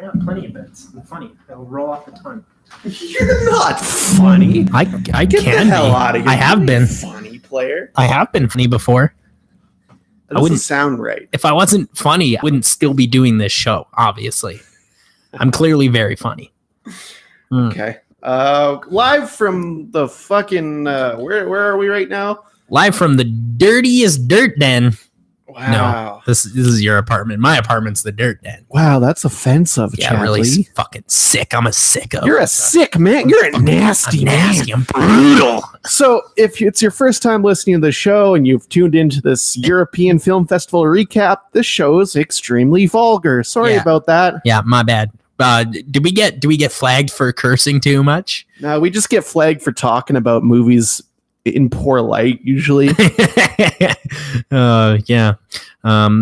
I got plenty of bits. I'm funny. I'll roll off the tongue. You're not funny. I Get can the hell be. out of here. I have been. Funny player. I have been funny before. That doesn't sound right. If I wasn't funny, I wouldn't still be doing this show, obviously. I'm clearly very funny. Okay. Live from the fucking where are we right now? Live from the dirtiest dirt den. Wow. No, this is your apartment. My apartment's the dirt den. Wow, that's offensive, Yeah, Chadley. really fucking sick. I'm a sicko. You're a sick man. You're a nasty man. I'm brutal. So, if it's your first time listening to the show and you've tuned into this European Film Festival recap, this show is extremely vulgar. Sorry about that. Yeah, my bad. Do we get flagged for cursing too much? No, we just get flagged for talking about movies in poor light usually. Yeah.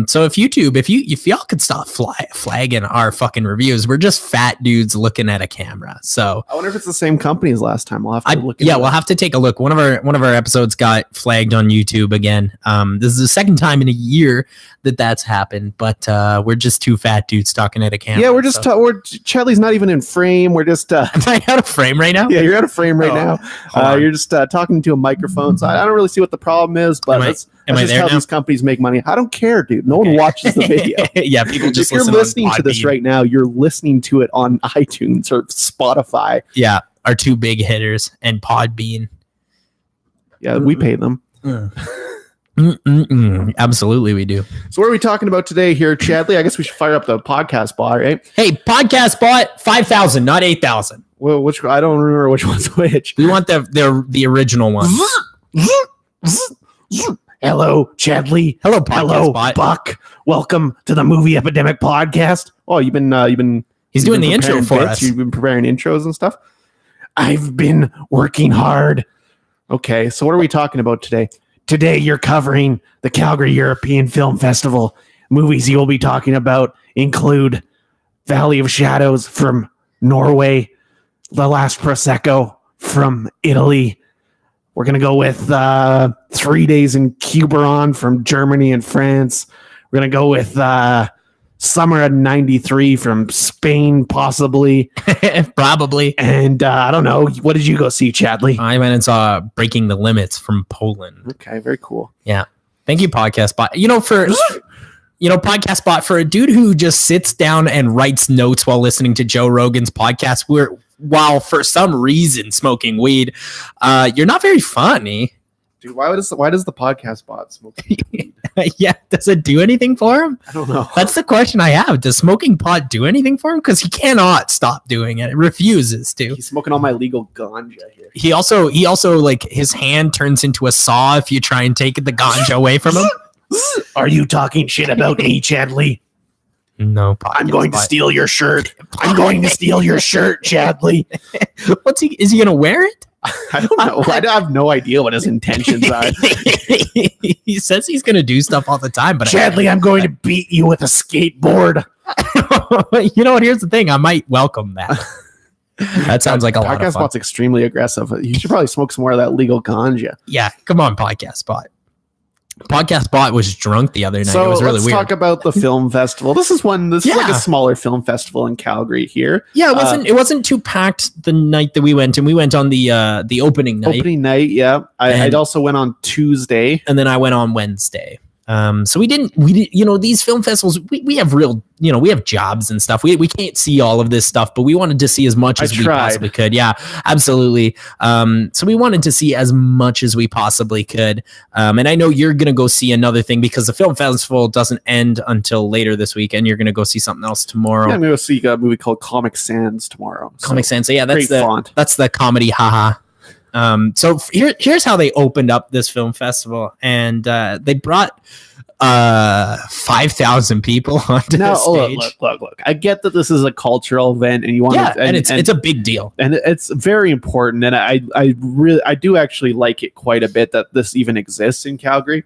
So if y'all could stop flagging our fucking reviews, we're just fat dudes looking at a camera. So I wonder if it's the same company as last time. We'll have to look. We'll have to take a look. One of our episodes got flagged on YouTube again. This is the second time in a year that's happened, but we're just two fat dudes talking at a camera. Yeah, we're just Chadley's not even in frame. We're just Am I out of frame right now? Yeah, you're out of frame right now. You're just talking to a microphone. So I don't really see what the problem is, but that's just how these companies make money. I don't care, dude. No one watches the video. Yeah, people just if you're listening to this right now, you're listening to it on iTunes or Spotify. Yeah, our two big hitters and Podbean. Yeah, we pay them. Absolutely, we do. So what are we talking about today here, Chadley? I guess we should fire up the podcast bot, right? Hey, podcast bot 5,000, not 8,000. Well, which I don't remember which one's which. We want the original one. Hello, Chadley. Hello, podcast bot. Buck. Welcome to the Movie Epidemic podcast. Oh, you've been. He's doing the intro for us. You've been preparing intros and stuff. I've been working hard. Okay, so what are we talking about today? Today, you're covering the Calgary European Film Festival. Movies you will be talking about include Valley of Shadows from Norway, The Last Prosecco from Italy. We're going to go with 3 Days in Quiberon from Germany and France. We're going to go with Summer of '93 from Spain, possibly. Probably. And I don't know. What did you go see, Chadley? I went and saw Breaking the Limits from Poland. Okay, very cool. Yeah. Thank you, Podcast Bot. Podcast Bot, for a dude who just sits down and writes notes while listening to Joe Rogan's podcast, while for some reason smoking weed, you're not very funny. Dude, why does the podcast bot smoke weed? Yeah, does it do anything for him? I don't know. That's the question I have. Does smoking pot do anything for him? Because he cannot stop doing it. It refuses to. He's smoking all my legal ganja here. He also like his hand turns into a saw if you try and take the ganja away from him. Are you talking shit about me, Chadley? No, I'm going to steal your shirt. I'm going to steal your shirt, Chadley. Is he going to wear it? I don't know. I have no idea what his intentions are. He says he's going to do stuff all the time, but Chadley, I'm going to beat you with a skateboard. You know what? Here's the thing. I might welcome that. That sounds like a lot of Podcast fun. Bot's extremely aggressive. You should probably smoke some more of that legal ganja. Yeah, come on, Podcast Bot. Podcast Bot was drunk the other night. So it was really let's weird. talk about the film festival. This is like a smaller film festival in Calgary here. Yeah, it wasn't too packed the night that we went, and we went on the opening night. Opening night, yeah. I also went on Tuesday, and then I went on Wednesday. So we didn't, these film festivals, we have real, we have jobs and stuff. We can't see all of this stuff, but we wanted to see as much as we possibly could. Yeah, absolutely. So we wanted to see as much as we possibly could. And I know you're going to go see another thing because the film festival doesn't end until later this week, and you're going to go see something else tomorrow. Yeah, I'm going to go see a movie called Comic Sans tomorrow. Comic Sans. So yeah, that's font. That's the comedy. Haha. So here's how they opened up this film festival, and they brought 5,000 people onto the stage. Look. I get that this is a cultural event, and you want and it's a big deal, and it's very important. And I do actually like it quite a bit that this even exists in Calgary.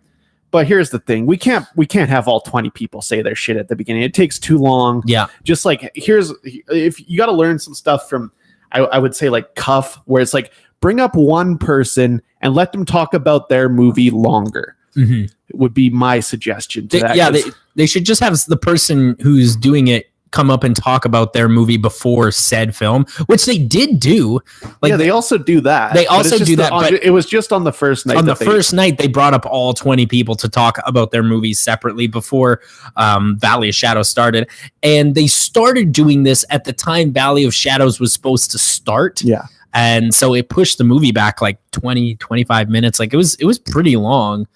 But here's the thing: we can't have all 20 people say their shit at the beginning. It takes too long. Yeah. Just like if you got to learn some stuff from, I would say like Cuff, where it's like, bring up one person and let them talk about their movie longer. Mm-hmm. Would be my suggestion to that. Yeah, they should just have the person who's doing it come up and talk about their movie before said film, which they did do. Like, yeah, they also do that. They also do that, but it was just on the first night. On the first night, they brought up all 20 people to talk about their movies separately before Valley of Shadows started. And they started doing this at the time Valley of Shadows was supposed to start. Yeah. And so it pushed the movie back like 20, 25 minutes. Like it was pretty long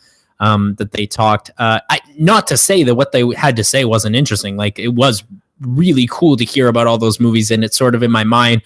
that they talked. Not to say that what they had to say wasn't interesting. Like it was really cool to hear about all those movies, and it sort of in my mind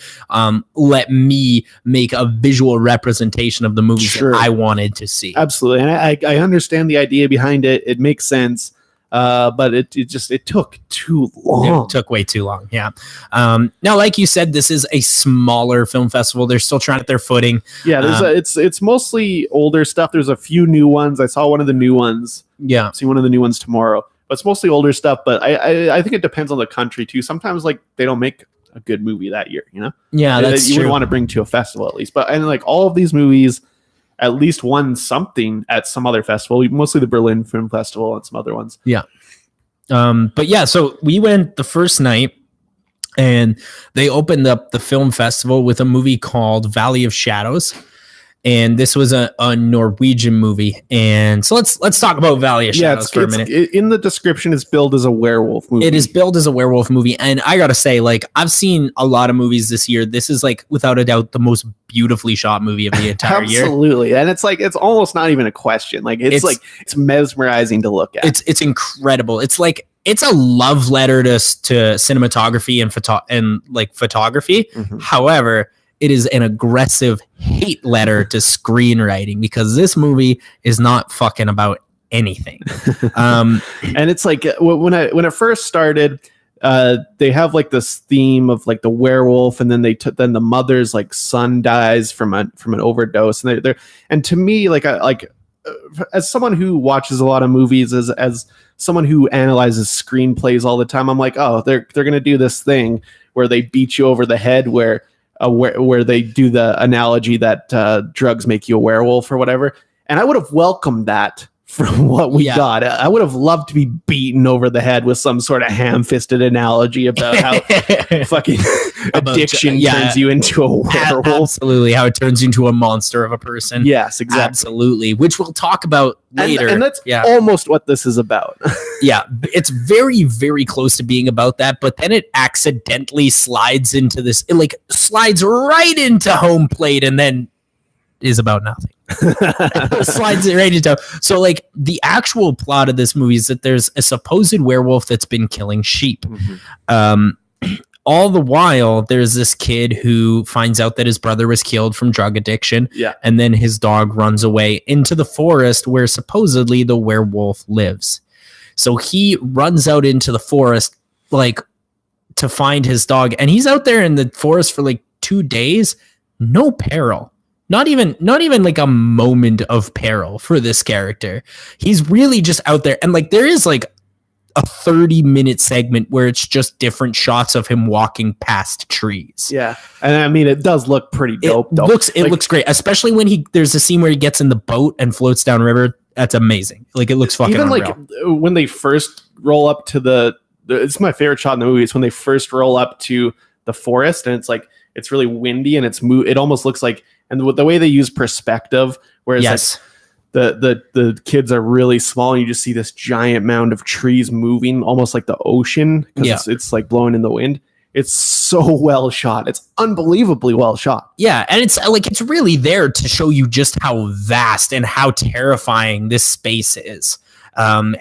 let me make a visual representation of the movies that I wanted to see. Absolutely. And I understand the idea behind it. It makes sense. But it took too long. It took way too long. Yeah. Now, like you said, this is a smaller film festival. They're still trying to get their footing. Yeah. It's mostly older stuff. There's a few new ones. I saw one of the new ones. Yeah. See one of the new ones tomorrow. But it's mostly older stuff. But I think it depends on the country too. Sometimes like they don't make a good movie that year. You know. Yeah, that's you true. would want to bring to a festival at least. But and like all of these movies at least won something at some other festival, mostly the Berlin Film Festival and some other ones. Yeah. But yeah, so we went the first night and they opened up the film festival with a movie called Valley of Shadows. And this was a Norwegian movie. And so let's talk about Valley of Shadows for a minute. In the description, it's billed as a werewolf movie. It is billed as a werewolf movie. And I got to say, like, I've seen a lot of movies this year. This is, like, without a doubt, the most beautifully shot movie of the entire year. Absolutely. And it's like, it's almost not even a question. Like, it's mesmerizing to look at. It's incredible. It's like, it's a love letter to cinematography and photography. Mm-hmm. However, it is an aggressive hate letter to screenwriting because this movie is not fucking about anything. And it's like when it first started, they have like this theme of like the werewolf, and then then the mother's like son dies from an overdose, and to me, as someone who watches a lot of movies, as someone who analyzes screenplays all the time, I'm like, oh, they're gonna do this thing where they beat you over the head, where they do the analogy that drugs make you a werewolf or whatever. And I would have welcomed that from what we got. I would have loved to be beaten over the head with some sort of ham-fisted analogy about how fucking addiction turns you into a werewolf. Absolutely, how it turns you into a monster of a person. Yes, exactly. Absolutely, which we'll talk about later. And that's almost what this is about. Yeah, it's very, very close to being about that, but then it accidentally slides into this. It like slides right into home plate and then is about nothing. Slides it right into. So like the actual plot of this movie is that there's a supposed werewolf that's been killing sheep. Mm-hmm. All the while, there's this kid who finds out that his brother was killed from drug addiction. Yeah. And then his dog runs away into the forest where supposedly the werewolf lives. So he runs out into the forest, like, to find his dog. And he's out there in the forest for like 2 days. No peril. Not even like a moment of peril for this character. He's really just out there. And like, there is like a 30-minute segment where it's just different shots of him walking past trees. Yeah. And I mean, it does look pretty dope. It looks great, especially when there's a scene where he gets in the boat and floats down river. That's amazing. Like, it looks fucking unreal. Like when they first roll up to it's my favorite shot in the movie. It's when they first roll up to the forest and it's like, it's really windy and it almost looks like, and the way they use perspective, whereas like the kids are really small and you just see this giant mound of trees moving almost like the ocean because it's like blowing in the wind. It's so well shot. It's unbelievably well shot. Yeah, and it's like it's really there to show you just how vast and how terrifying this space is. And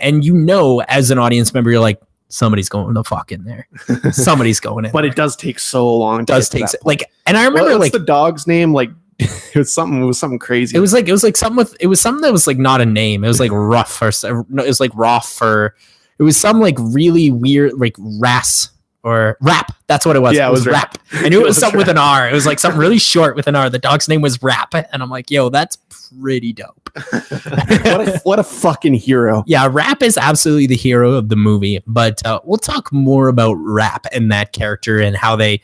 as an audience member, you're like, somebody's going the fuck in there. Somebody's going in. But it does take so long. And I remember what's the dog's name? Like it was something crazy. It was something that was like not a name. It was like rough it was like rough or it was some like really weird like rap. That's what it was. Yeah, it was rap. I knew it was something with an R. It was like something really short with an R. The dog's name was Rap. And I'm like, yo, that's pretty dope. what a fucking hero. Yeah, Rap is absolutely the hero of the movie. But we'll talk more about Rap and that character and how they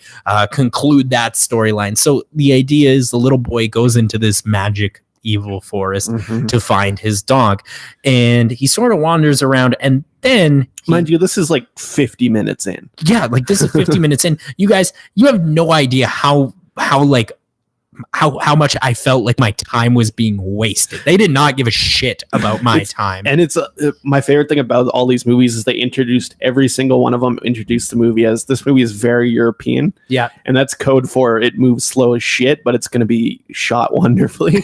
conclude that storyline. So the idea is the little boy goes into this magic evil forest to find his dog. And he sort of wanders around, and then mind you, this is like 50 minutes in. Yeah, like this is 50 minutes in. You guys, you have no idea how much I felt like my time was being wasted. They did not give a shit about my time. And it's my favorite thing about all these movies is they introduced every single one of them, introduced the movie as this movie is very European. Yeah. And that's code for it moves slow as shit, but it's going to be shot wonderfully.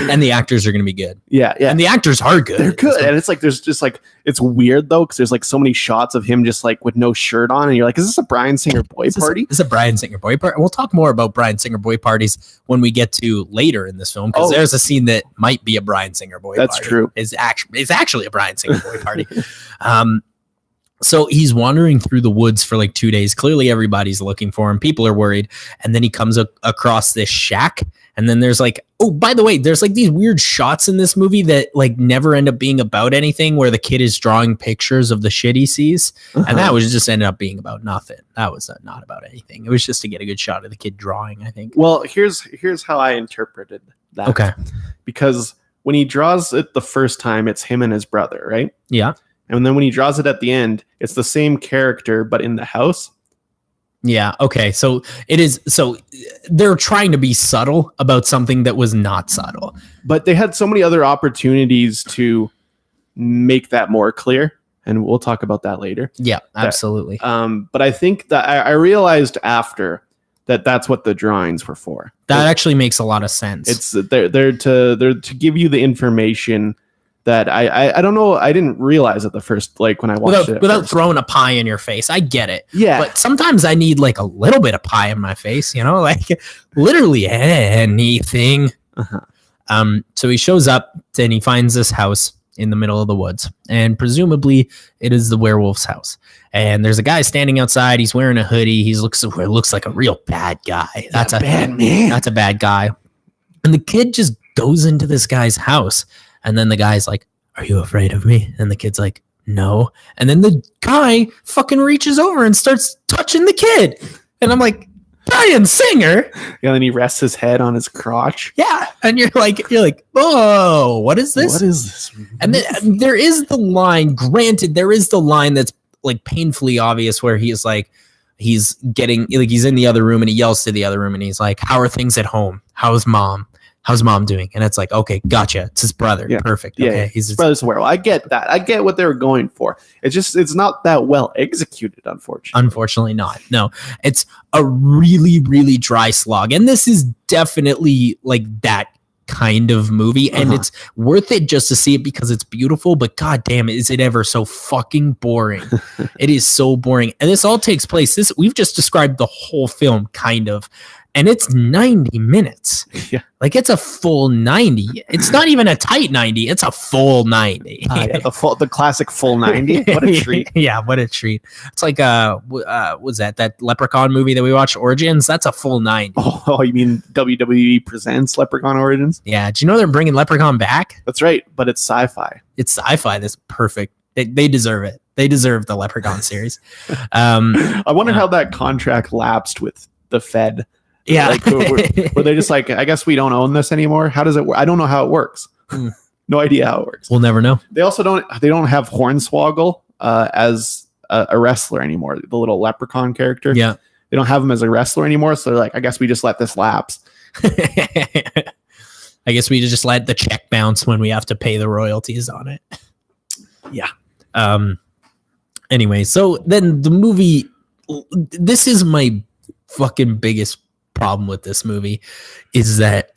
And the actors are going to be good. Yeah. And the actors are good. They're good. And it's like, there's just like, it's weird though, because there's like so many shots of him just like with no shirt on. And you're like, is this a Bryan Singer boy party? This is a Bryan Singer boy party. We'll talk more about Bryan Singer boy parties when we get to later in this film, because there's a scene that might be a Bryan Singer boy party. That's true. It's actually a Bryan Singer boy party. So he's wandering through the woods for like 2 days. Clearly everybody's looking for him. People are worried. And then he comes across this shack. And then there's like, oh, by the way, there's like these weird shots in this movie that like never end up being about anything, where the kid is drawing pictures of the shit he sees. And that was just ended up being about nothing. That was not about anything. It was just to get a good shot of the kid drawing, I think. Well, here's how I interpreted that. Okay. Because when he draws it the first time, it's him and his brother, right? Yeah. And then when he draws it at the end, it's the same character, but in the house. Yeah. Okay. So it is. So they're trying to be subtle about something that was not subtle. But they had so many other opportunities to make that more clear. And we'll talk about that later. Yeah, absolutely. But I think that I realized after that that's what the drawings were for. That actually makes a lot of sense. It's they're to give you the information that I don't know. I didn't realize at the first, like when I watched it. Without throwing a pie in your face. I get it. Yeah. But sometimes I need like a little bit of pie in my face, like literally anything. So he shows up and he finds this house in the middle of the woods, and presumably it is the werewolf's house. And there's a guy standing outside. He's wearing a hoodie. He looks like a real bad guy. That's a bad man. That's a bad guy. And the kid just goes into this guy's house. And then the guy's like, "Are you afraid of me?" And the kid's like, "No." And then the guy fucking reaches over and starts touching the kid. And I'm like, Bryan Singer? Yeah, and then he rests his head on his crotch. Yeah. And you're like, "Oh, what is this?" What is this? And then there is the line, granted, there is the line that's like painfully obvious where he's like, he's getting, like he's in the other room and he yells to the other room and he's like, "How are things at home? How's mom doing?" And it's like, okay, gotcha. It's his brother. Yeah. Perfect. Yeah, okay. His brother's a werewolf. I get that. I get what they were going for. It's not that well executed, unfortunately. Unfortunately not. No, it's a really, really dry slog. And this is definitely like that kind of movie. And it's worth it just to see it because it's beautiful. But god damn it, is it ever so fucking boring. It is so boring. And this all takes place. We've just described the whole film kind of. And it's 90 minutes. Yeah. Like it's a full 90. It's not even a tight 90. It's a full 90. Yeah, the classic full 90. What a treat. Yeah, what a treat. It's like was that Leprechaun movie that we watched, Origins? That's a full 90. Oh, you mean WWE presents Leprechaun Origins? Yeah. Do you know they're bringing Leprechaun back? That's right, but it's sci-fi. It's sci-fi. That's perfect. They deserve it. They deserve the Leprechaun series. I wonder how that contract lapsed with the Fed. Yeah. Like, were they just like, I guess we don't own this anymore? How does it work? I don't know how it works. No idea how it works. We'll never know. They also don't have Hornswoggle as a wrestler anymore. The little leprechaun character. Yeah. They don't have him as a wrestler anymore. So they're like, I guess we just let this lapse. I guess we just let the check bounce when we have to pay the royalties on it. Yeah. Anyway, so then the movie, this is my fucking biggest problem with this movie, is that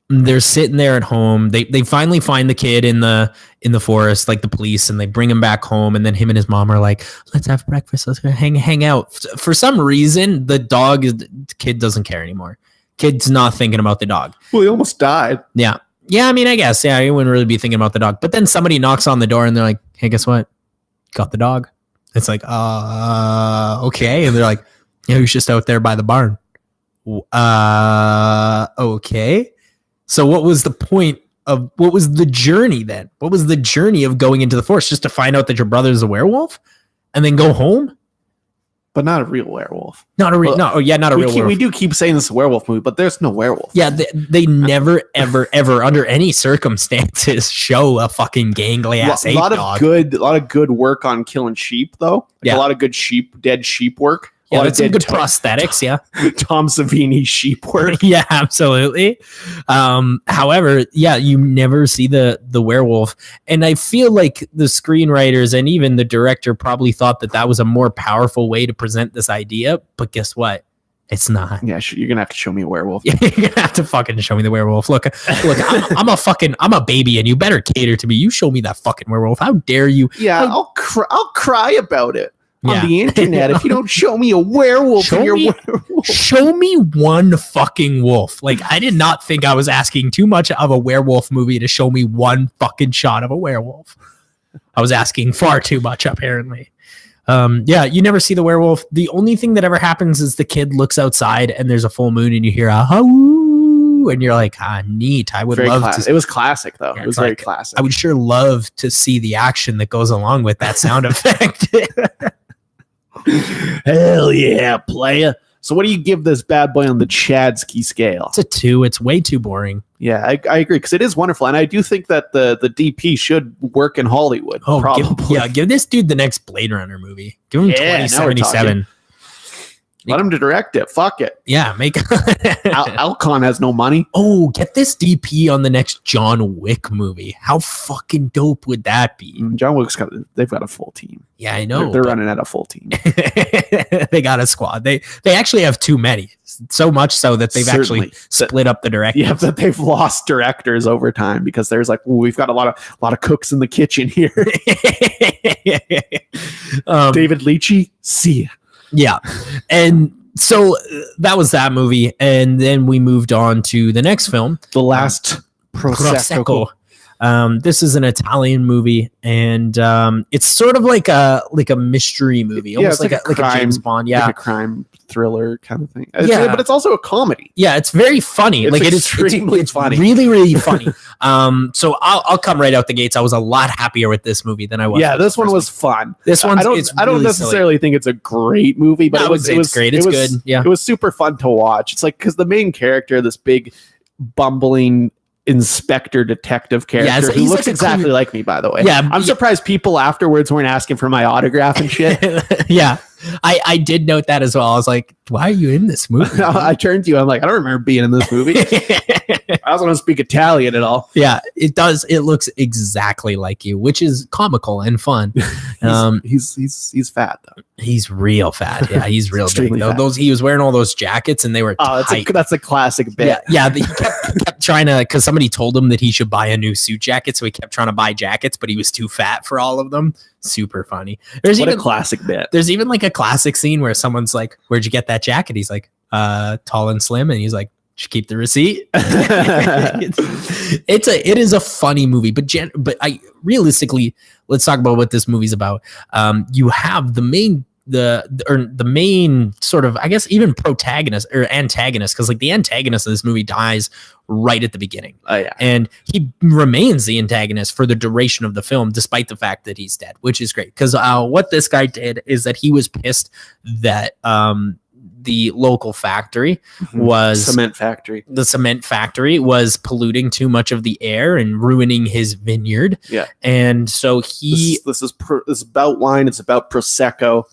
they're sitting there at home. They finally find the kid in the forest, like the police, and they bring him back home. And then him and his mom are like, "Let's have breakfast. Let's hang out." For some reason, the kid doesn't care anymore. Kid's not thinking about the dog. Well, he almost died. Yeah. Yeah, I mean, I guess. Yeah, you wouldn't really be thinking about the dog. But then somebody knocks on the door and they're like, "Hey, guess what? Got the dog." It's like, okay. And they're like, "Yeah, he was just out there by the barn." Okay. So what was the journey then? What was the journey of going into the forest? Just to find out that your brother's a werewolf and then go home? but not a real werewolf. Not a real, not a real werewolf. We do keep saying this is a werewolf movie, but there's no werewolf. Yeah, they never, ever, ever, under any circumstances, show a fucking gangly ass ape dog. A lot of good work on killing sheep, though. Yeah. A lot of good dead sheep work. Yeah, that's some good prosthetics. Yeah, Tom Savini sheep work. Yeah, absolutely. However, yeah, you never see the werewolf, and I feel like the screenwriters and even the director probably thought that was a more powerful way to present this idea. But guess what? It's not. Yeah, you're gonna have to show me a werewolf. You're gonna have to fucking show me the werewolf. Look, I'm a baby, and you better cater to me. You show me that fucking werewolf. How dare you? Yeah, I'll cry about it. On the internet, if you don't show me a werewolf, show me one fucking wolf. Like, I did not think I was asking too much of a werewolf movie to show me one fucking shot of a werewolf. I was asking far too much, apparently. Yeah, you never see the werewolf. The only thing that ever happens is the kid looks outside and there's a full moon and you hear a howoo, and you're like, neat. I would love to. It was classic though. Yeah, it was very classic. I would sure love to see the action that goes along with that sound effect. Hell yeah, playa. So what do you give this bad boy on the Chadsky scale? It's a 2. It's way too boring. Yeah, I agree, because it is wonderful, and I do think that the DP should work in Hollywood. Oh, probably. Give this dude the next Blade Runner movie. Give him 2077. Let him to direct it. Fuck it. Yeah, make Alcon has no money. Oh, get this DP on the next John Wick movie. How fucking dope would that be? John Wick's they've got a full team. Yeah, I know. They're running at a full team. They got a squad. They actually have too many. So much so that they've actually split up the directors. Yeah, that they've lost directors over time because there's like, we've got a lot of cooks in the kitchen here. David Leitchie, see ya. Yeah. And so that was that movie. And then we moved on to the next film. The Last Prosecco. This is an Italian movie, and it's sort of like a mystery movie, almost like a James Bond, like a crime thriller kind of thing. Yeah, but it's also a comedy. Yeah, it's very funny. It's extremely funny. Really, really funny. So I'll come right out the gates. I was a lot happier with this movie than I was. Yeah, this one was fun. This one, I don't necessarily think it's a great movie, but it was great. It's good. Yeah, it was super fun to watch. It's like, because the main character, this big bumbling inspector detective character, who looks exactly like me, by the way. Yeah, I'm surprised people afterwards weren't asking for my autograph and shit. Yeah, I did note that as well. I was like, why are you in this movie? I turned to you, I'm like, I don't remember being in this movie. I also don't speak Italian at all. Yeah, it does. It looks exactly like you, which is comical and fun. He's fat though. He's real fat. Yeah, he's real big. Fat. He was wearing all those jackets and they were tight. That's a classic bit. Yeah. He kept trying to, because somebody told him that he should buy a new suit jacket, so he kept trying to buy jackets, but he was too fat for all of them. Super funny. A classic bit. There's even like a classic scene where someone's like, "Where'd you get that jacket?" He's like, "Tall and slim," and he's like, "Should keep the receipt." It is a funny movie, but realistically, let's talk about what this movie's about. You have the main sort of, I guess, even protagonist or antagonist, because like the antagonist of this movie dies right at the beginning. Oh yeah, and he remains the antagonist for the duration of the film, despite the fact that he's dead, which is great. Because what this guy did is that he was pissed that the local factory the cement factory was polluting too much of the air and ruining his vineyard. Yeah, and so this is about wine. It's about Prosecco.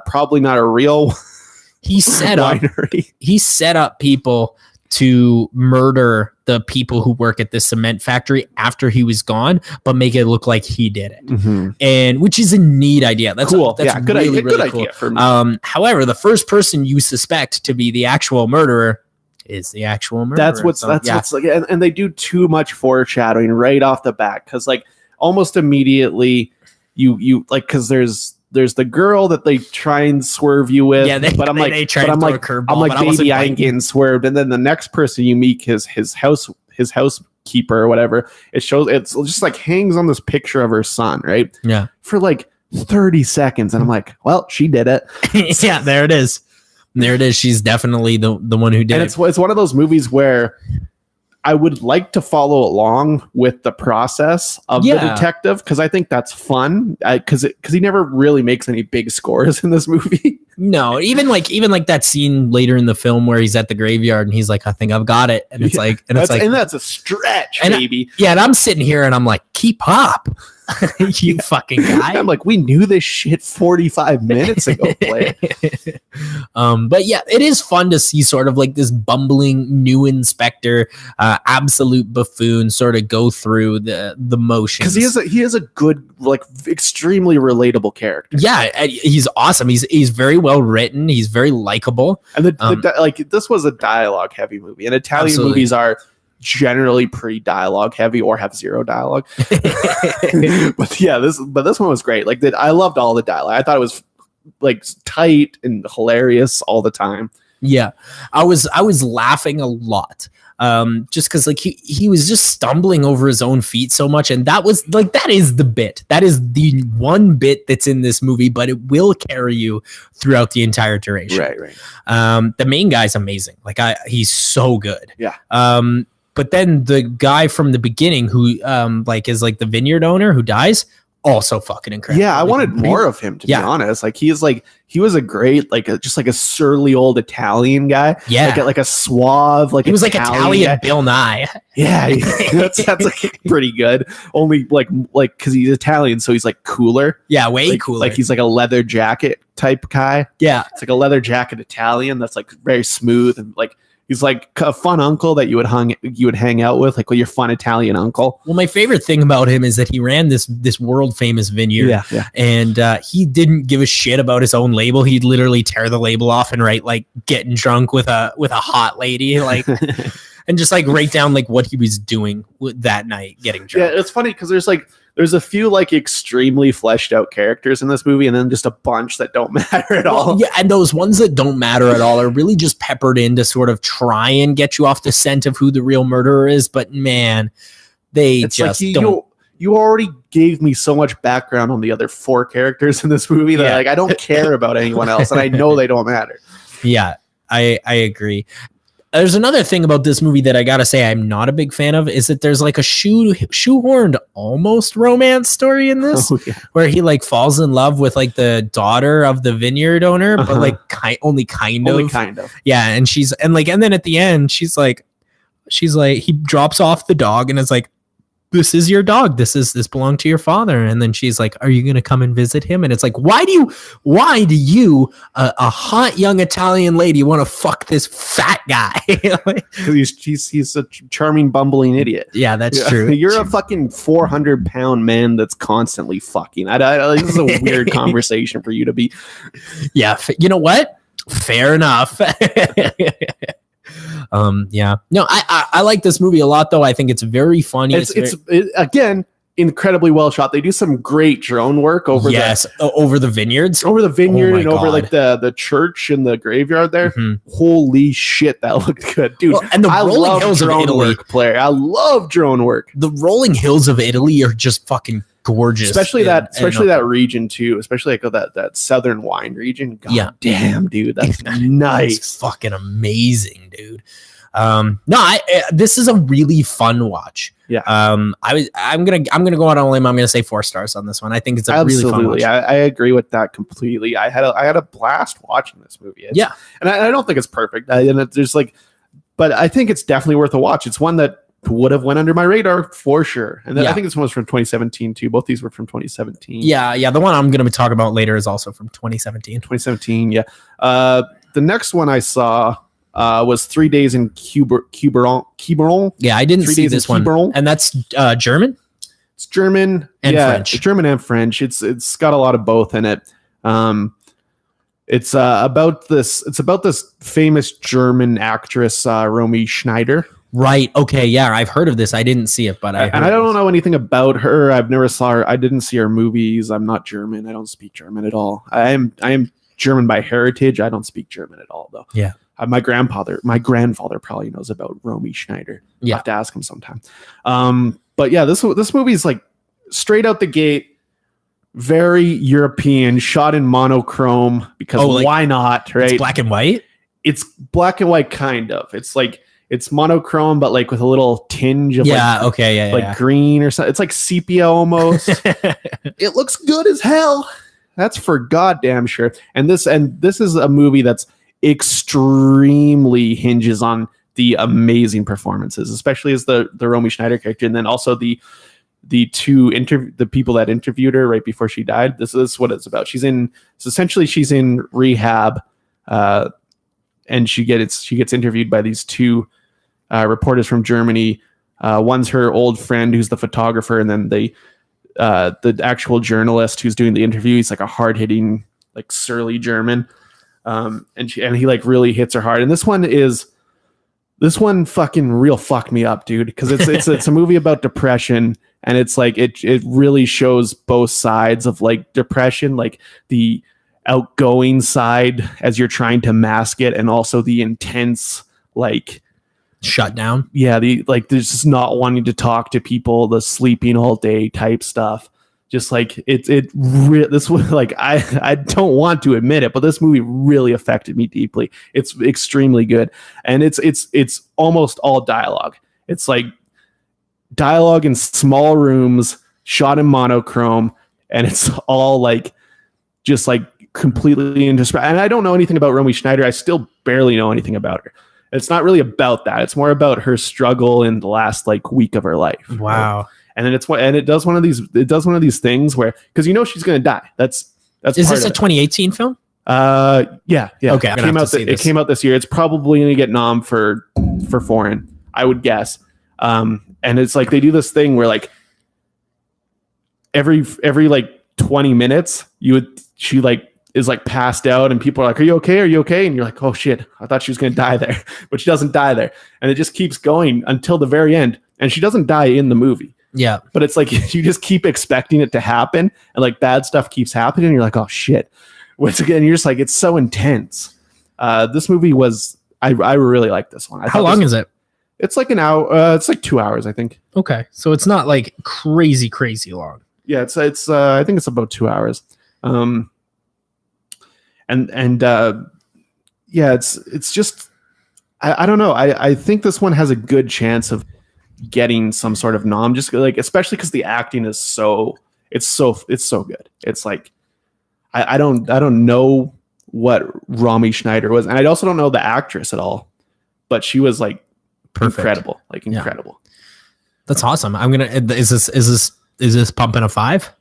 Probably not a real he set up people to murder the people who work at the cement factory after he was gone, but make it look like he did it. And which is a neat idea. That's cool. That's good really, idea. really good cool. idea for me. However, the first person you suspect to be the actual murderer is the actual murderer. That's what's like, and they do too much foreshadowing right off the bat, because like almost immediately you like, because there's the girl that they try and swerve you with. Yeah, I'm like, baby, I ain't getting swerved. And then the next person you meet, his housekeeper or whatever, it's just like hangs on this picture of her son, right? Yeah, for like 30 seconds, and I'm like, well, she did it. Yeah, there it is. She's definitely the one who did and it. It's one of those movies where I would like to follow along with the process of the detective, because I think that's fun. Because he never really makes any big scores in this movie. No, even like that scene later in the film where he's at the graveyard and he's like, I think I've got it. And it's like, and that's a stretch, baby. And I'm sitting here and I'm like, keep up. You fucking guy. I'm like, we knew this shit 45 minutes ago, player. But yeah, it is fun to see sort of like this bumbling new inspector, absolute buffoon, sort of go through the motions. Because he is a good, like, extremely relatable character. Yeah, he's awesome. He's very well written. He's very likable. And this was a dialogue heavy movie, and Italian Absolutely. movies are generally pretty dialogue heavy or have zero dialogue. but this one was great. Like, I loved all the dialogue. I thought it was like tight and hilarious all the time. Yeah, I was laughing a lot. Just because like he was just stumbling over his own feet so much, and that is the bit. That is the one bit that's in this movie, but it will carry you throughout the entire duration. Right. The main guy's amazing. Like he's so good. Yeah. But then the guy from the beginning who is like the vineyard owner who dies, also fucking incredible. Yeah, I wanted more of him, to be honest. Like he was a great, just like a surly old Italian guy. Yeah, like a suave, like he was Italian like Italian Bill Nye. Yeah, that's like pretty good. Only like because he's Italian, so he's like cooler. Yeah, way cooler. Like he's like a leather jacket type guy. Yeah, it's like a leather jacket Italian that's like very smooth, and like he's like a fun uncle that you would hang out with, like your fun Italian uncle. Well, my favorite thing about him is that he ran this world famous vineyard. Yeah. And he didn't give a shit about his own label. He'd literally tear the label off and write like "getting drunk with a hot lady," like, and just like write down like what he was doing that night getting drunk. Yeah, it's funny because there's a few like extremely fleshed out characters in this movie, and then just a bunch that don't matter at all. Yeah, and those ones that don't matter at all are really just peppered in to sort of try and get you off the scent of who the real murderer is. But man, it's just like don't. You already gave me so much background on the other four characters in this movie that like I don't care about anyone else, and I know they don't matter. Yeah, I agree. There's another thing about this movie that I gotta say I'm not a big fan of, is that there's like a shoehorned almost romance story in this, where he like falls in love with like the daughter of the vineyard owner, but like only kind of. Yeah, and then at the end she's like he drops off the dog and is like, this is your dog. This belonged to your father. And then she's like, are you going to come and visit him? And it's like, why do you, a hot young Italian lady, want to fuck this fat guy? he's a charming, bumbling idiot. Yeah, that's true. You're a fucking 400-pound man that's constantly fucking. This is a weird conversation for you to be. Yeah. You know what? Fair enough. Yeah, no, I like this movie a lot, though. I think it's very funny. It's again incredibly well shot. They do some great drone work over over the vineyards, over like the church and the graveyard there. Mm-hmm. Holy shit, that looked good, dude. Well, and the rolling hills of Italy, I love drone work. The rolling hills of Italy are just fucking gorgeous, especially that region too, especially like that southern wine region. God damn, dude, that's nice. It's fucking amazing, dude. This is a really fun watch. Yeah. I'm gonna go out on a limb. I'm gonna say 4 stars on this one. I think it's a really fun watch. I agree with that completely. I had a blast watching this movie. And I don't think it's perfect. But I think it's definitely worth a watch. It's one that would have went under my radar for sure. And I think this one was from 2017 too. Both these were from 2017. Yeah. The one I'm going to talk about later is also from 2017. 2017. Yeah. The next one I saw was 3 Days in Quiberon. Yeah, I didn't see this one. And that's German. It's German and French. German and French. It's got a lot of both in it. It's about this famous German actress, Romy Schneider. Right. Okay. Yeah, I've heard of this. I didn't see it, but I don't know anything about her. I've never saw her. I didn't see her movies. I'm not German. I don't speak German at all. I am German by heritage. I don't speak German at all, though. Yeah. My grandfather probably knows about Romy Schneider. Yeah. I'll have to ask him sometime. But yeah, this movie is like straight out the gate, very European, shot in monochrome because why not? Right? It's black and white. It's black and white, kind of. It's monochrome, but like with a little tinge of green or something. It's like sepia almost. It looks good as hell. That's for goddamn sure. And this is a movie that's extremely hinges on the amazing performances, especially as the Romy Schneider character, and then also the people that interviewed her right before she died. This is what it's about. She's in rehab, and she gets interviewed by these two reporters from Germany. One's her old friend who's the photographer, and then the actual journalist who's doing the interview. He's like a hard-hitting, like surly German, and he like really hits her hard. And this one fucking real fucked me up, dude, because it's a movie about depression, and it's like it really shows both sides of like depression, like the outgoing side as you're trying to mask it, and also the intense like shut down. Yeah, there's just not wanting to talk to people, the sleeping all day type stuff. Just like this was like I don't want to admit it, but this movie really affected me deeply. It's extremely good, and it's almost all dialogue. It's like dialogue in small rooms, shot in monochrome, and it's all like just like completely indescribable. And I don't know anything about Romy Schneider. I still barely know anything about her. It's not really about that. It's more about her struggle in the last like week of her life. Wow. Right? And then it does one of these things where, because she's going to die. That's is this a 2018 film? Yeah. Okay. It came out this year. It's probably going to get nom for foreign, I would guess. And it's like they do this thing where like every like 20 minutes she like is like passed out, and people are like, are you okay? And you're like, oh shit, I thought she was going to die there, but she doesn't die there. And it just keeps going until the very end. And she doesn't die in the movie. Yeah. But it's like, you just keep expecting it to happen, and like bad stuff keeps happening. And you're like, oh shit. Once again, you're just like, it's so intense. This movie was, I really like this one. How long is it? It's like an hour. It's like 2 hours, I think. Okay. So it's not like crazy long. Yeah. It's I think it's about 2 hours. Yeah, it's just, I don't know. I think this one has a good chance of getting some sort of nom, just like, especially because the acting is so good. It's like, I don't know what Romy Schneider was, and I also don't know the actress at all, but she was like perfect. Incredible. That's awesome. Is this pumping a 5?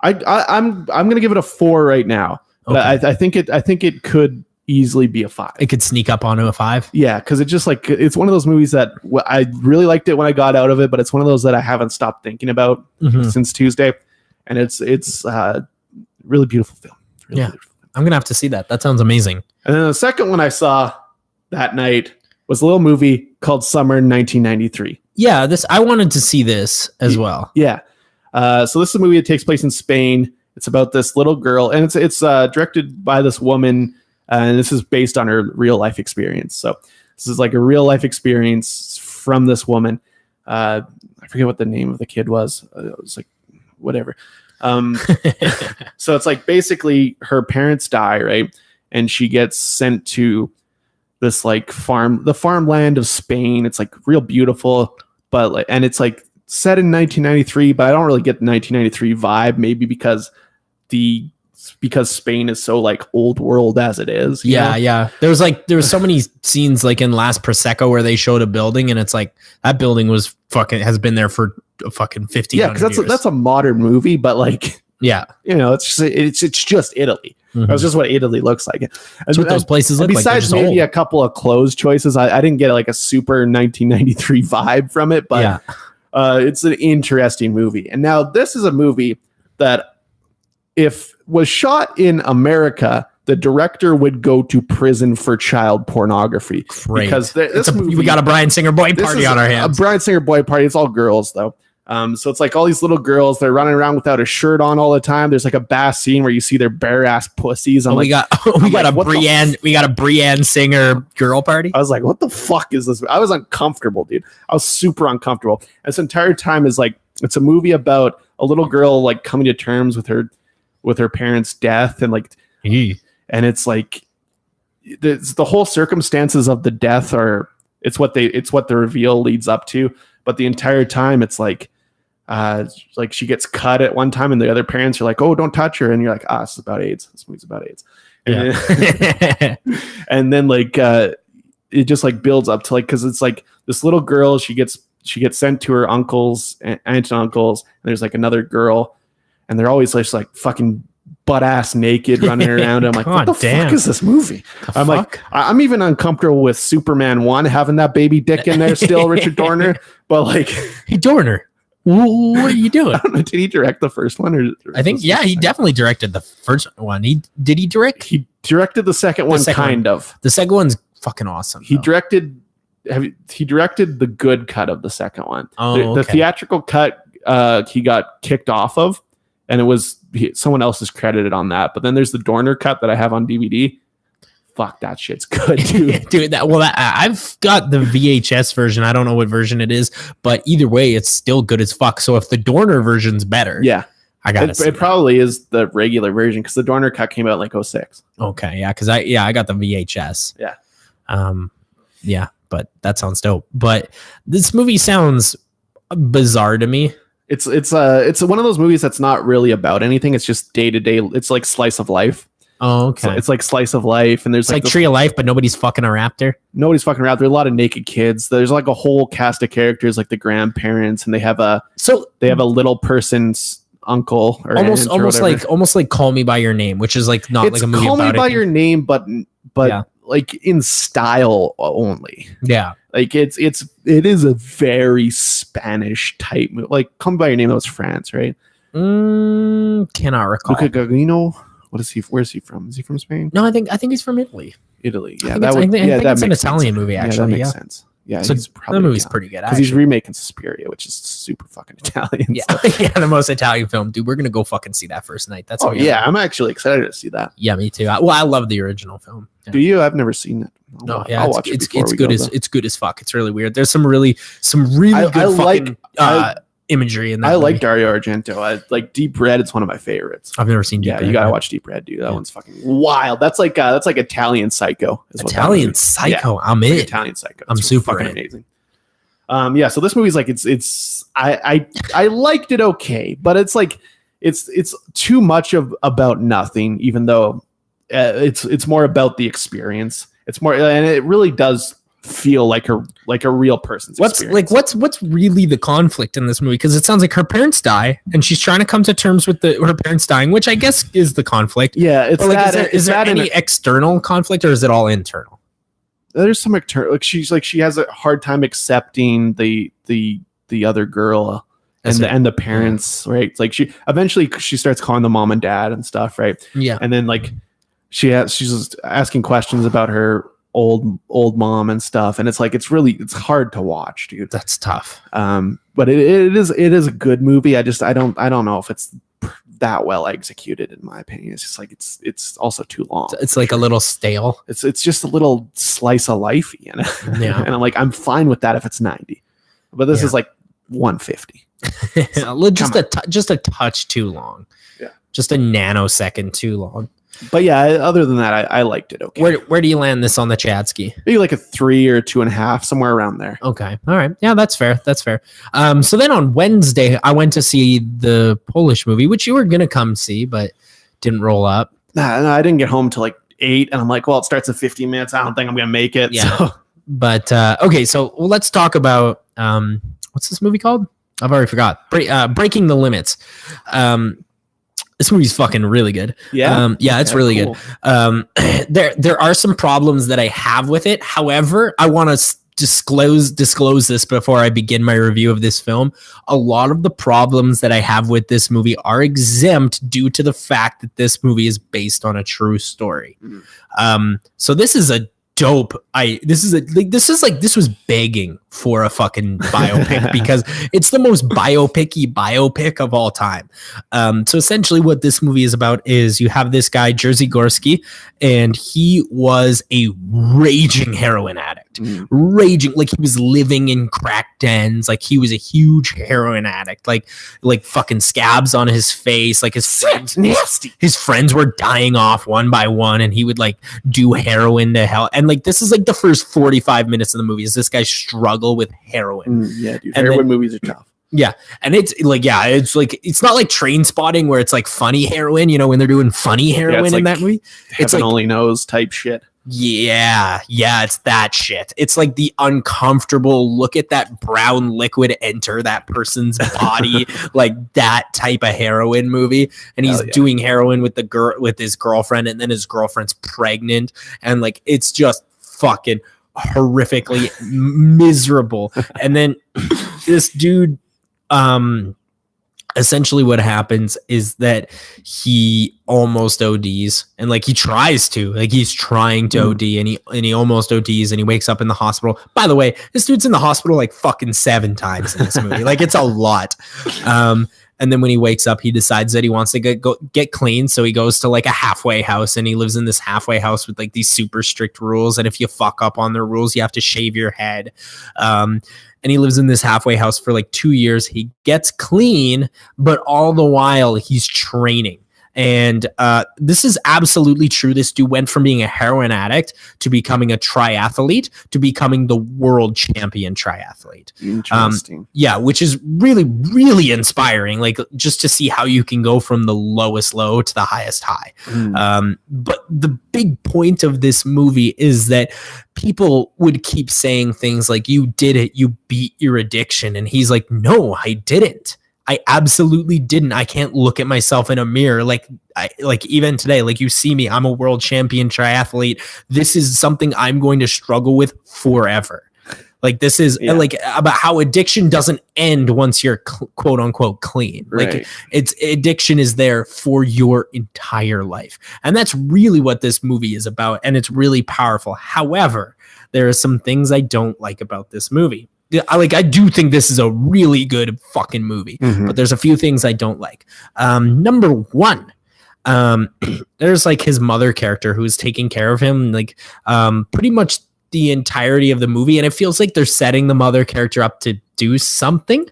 I'm gonna give it a 4 right now. But okay. I think it could easily be a 5. It could sneak up onto a 5. Yeah, because it's one of those movies that I really liked it when I got out of it, but it's one of those that I haven't stopped thinking about since Tuesday, and it's really beautiful film. Beautiful film. I'm gonna have to see that. That sounds amazing. And then the second one I saw that night was a little movie called Summer 1993. Yeah, I wanted to see this as well. Yeah, so this is a movie that takes place in Spain. It's about this little girl, and it's directed by this woman, and this is based on her real life experience. So this is like a real life experience from this woman. I forget what the name of the kid was. It was like whatever. So it's like basically her parents die, right? And she gets sent to this like the farmland of Spain. It's like real beautiful, but and it's like set in 1993, but I don't really get the 1993 vibe. Maybe because Spain is so like old world as it is. Yeah. There was so many scenes like in Last Prosecco where they showed a building, and it's like that building has been there for fucking 15 years. Yeah, because that's a modern movie, but like, yeah, it's just Italy. Mm-hmm. That's just what Italy looks like. That's what those places look like. Besides maybe a couple of clothes choices, I didn't get like a super 1993 vibe from it, but it's an interesting movie. And now this is a movie that, if was shot in America, the director would go to prison for child pornography. Great. Because we got a Bryan Singer boy party on our hands. A Bryan Singer boy party. It's all girls though. So it's like all these little girls, they're running around without a shirt on all the time. There's like a bass scene where you see their bare ass pussies. We got a Bryan Singer girl party. I was like, what the fuck is this? I was uncomfortable, dude. I was super uncomfortable. This entire time is like, it's a movie about a little girl like coming to terms with her parents' death, and like, and it's like the whole circumstances of the death it's what the reveal leads up to, but the entire time it's like like she gets cut at one time and the other parents are like, oh, don't touch her, and you're like, this is about AIDS. This movie's about AIDS. And, and then like it just like builds up to like, because it's like this little girl, she gets sent to her uncles and aunt and uncles, and there's like another girl, and they're always like fucking butt ass naked running around. I'm like, what the fuck is this movie? Like, I'm even uncomfortable with Superman 1 having that baby dick in there still, Richard Dorner. But like, hey Dorner, what are you doing? I don't know, did he direct the first one? Or I think he definitely directed the first one. Did he direct? He directed the second one, kind of. The second one's fucking awesome. He directed the good cut of the second one. Oh, the theatrical cut he got kicked off of, and it was someone else is credited on that. But then there's the Dorner cut that I have on DVD. Fuck, that shit's good, dude. Dude, I've got the VHS version. I don't know what version it is, but either way, it's still good as fuck. So if the Dorner version's better, yeah, I got it. It probably is the regular version because the Dorner cut came out in like 2006. Okay, yeah, because I got the VHS. Yeah, yeah, but that sounds dope. But this movie sounds bizarre to me. It's one of those movies that's not really about anything. It's just day to day. It's like slice of life. Oh, okay. So it's like slice of life, and there's like Tree of Life, but nobody's fucking a raptor. Nobody's fucking around. There's a lot of naked kids. There's like a whole cast of characters, like the grandparents, and they have a little person's uncle, or almost like Call Me by Your Name, which is like not like a movie Call about Me by Your Name, but yeah, like in style only. Yeah, like it is a very Spanish type movie. Like Call Me by Your Name, that was France, right? Cannot recall. What is he? Where's he from? Is he from Spain? No, I think he's from Italy. Italy, yeah. I think it's an Italian movie, actually. Yeah, that makes sense. Yeah, so the movie's pretty good because he's remaking Suspiria, which is super fucking Italian. Yeah, yeah, the most Italian film, dude. We're gonna go fucking see that first night. That's I'm actually excited to see that. Yeah, me too. I love the original film. Yeah. Do you? I've never seen it. I'll watch it. It's good it's good as fuck. It's really weird. There's some really good imagery in that. I like Dario Argento. I like Deep Red. It's one of my favorites. I've never seen Deep Red. You gotta watch Deep Red, dude. That one's fucking wild. That's like Italian Psycho. Italian Psycho. I'm in. Italian Psycho. I'm super fucking amazing. So this movie's like I liked it okay, but it's like it's too much about nothing, even though it's more about the experience. It's more, and it really does feel like a real person's experience. What's really the conflict in this movie? Because it sounds like her parents die and she's trying to come to terms with her parents dying, which I guess is the conflict. Yeah, is there any external conflict, or is it all internal? There's some external. Like she has a hard time accepting the other girl and the parents, right? Like she starts calling the mom and dad and stuff, right? Yeah, and then like she's just asking questions about her old mom and stuff, and it's like it's hard to watch, dude. That's tough. But it is a good movie. I don't know if it's that well executed, in my opinion. It's just like it's also too long. It's like a little stale. It's just a little slice of life, you know. Yeah. And I'm like, I'm fine with that if it's 90, but this is like 150. Just a touch too long. Yeah, just a nanosecond too long. But yeah, other than that, I liked it. Okay. Where do you land this on the Chadsky? Maybe like a 3 or 2.5, somewhere around there. Okay. All right. Yeah, that's fair. So then on Wednesday, I went to see the Polish movie, which you were going to come see, but didn't roll up. No, I didn't get home till like 8, and I'm like, well, it starts in 15 minutes. I don't think I'm going to make it. Yeah. So. But okay, so let's talk about what's this movie called? I've already forgot. Breaking the Limits. This movie's fucking really good. Yeah. It's really cool. Good. There are some problems that I have with it. However, I want to disclose this before I begin my review of this film. A lot of the problems that I have with this movie are exempt due to the fact that this movie is based on a true story. So this is a dope. This was begging for a fucking biopic because it's the most biopic of all time. So essentially what this movie is about is you have this guy, Jerzy Gorski, and he was a raging heroin addict. Raging, like he was living in crack dens, like he was a huge heroin addict, like fucking scabs on his face, like his friends, nasty. His friends were dying off one by one, and he would like do heroin to hell. And like this is like the first 45 minutes of the movie is this guy struggle with heroin. Yeah, dude. Heroin movies are tough. Yeah. And it's like, it's not like Train Spotting where it's like funny heroin, when they're doing funny heroin in that movie. It's like only knows type shit. Yeah, it's that shit. It's like the uncomfortable look at that brown liquid enter that person's body, like that type of heroin movie. And he's doing heroin with with his girlfriend, and then his girlfriend's pregnant, and like it's just fucking horrifically miserable. And then this dude, essentially what happens is that he almost ODs, and like he tries to, like he's trying to OD, and he almost ODs, and he wakes up in the hospital. By the way, this dude's in the hospital like fucking 7 times in this movie. Like it's a lot. And then when he wakes up, he decides that he wants to get clean. So he goes to like a halfway house, and he lives in this halfway house with like these super strict rules. And if you fuck up on their rules, you have to shave your head. And he lives in this halfway house for like 2 years. He gets clean, but all the while he's training. And this is absolutely true. This dude went from being a heroin addict to becoming a triathlete to becoming the world champion triathlete. Interesting. Which is really, really inspiring. Like just to see how you can go from the lowest low to the highest high. But the big point of this movie is that people would keep saying things like, you did it, you beat your addiction. And he's like, no, I didn't. I absolutely didn't. I can't look at myself in a mirror. Like even today, like you see me, I'm a world champion triathlete. This is something I'm going to struggle with forever. Like this is like about how addiction doesn't end once you're quote unquote clean. Right. Like it's addiction is there for your entire life. And that's really what this movie is about. And it's really powerful. However, there are some things I don't like about this movie. I do think this is a really good fucking movie, but there's a few things I don't like. Number one, there's like his mother character who's taking care of him, like pretty much the entirety of the movie, and it feels like they're setting the mother character up to do something,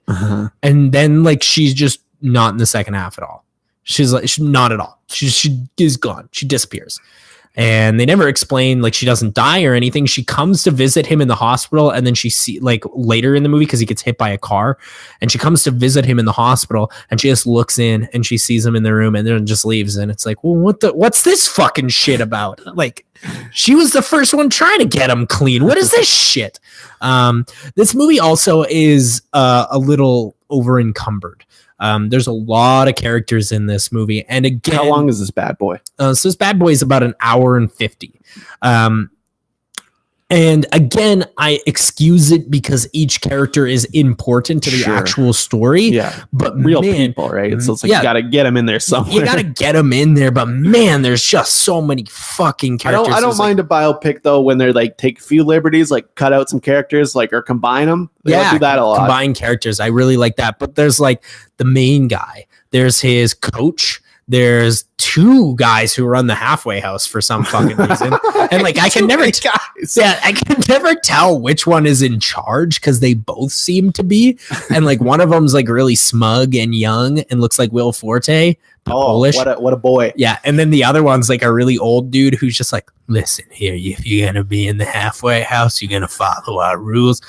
and then like she's just not in the second half at all. She's not at all. She is gone. She disappears. And they never explain, like, she doesn't die or anything. She comes to visit him in the hospital, and then she see like later in the movie, because he gets hit by a car, and she comes to visit him in the hospital, and she just looks in and she sees him in the room, and then just leaves. And it's like, well, what's this fucking shit about? Like, she was the first one trying to get him clean. What is this shit? This movie also is a little over encumbered. There's a lot of characters in this movie, and again, how long is this bad boy? So this bad boy is about 1 hour and 50. And again, I excuse it because each character is important to the actual story. Yeah, but real people, right? So it's like you got to get them in there somewhere. You got to get them in there, but man, there's just so many fucking characters. I don't mind a biopic though when they're like take a few liberties, like cut out some characters, like or combine them. They do that a lot. Combine characters, I really like that. But there's like the main guy. There's his coach. There's 2 guys who run the halfway house for some fucking reason. And like I can never tell which one is in charge because they both seem to be. And like one of them's like really smug and young and looks like Will Forte. Polish. What a boy. Yeah. And then the other one's like a really old dude who's just like, listen here, if you're gonna be in the halfway house, you're gonna follow our rules.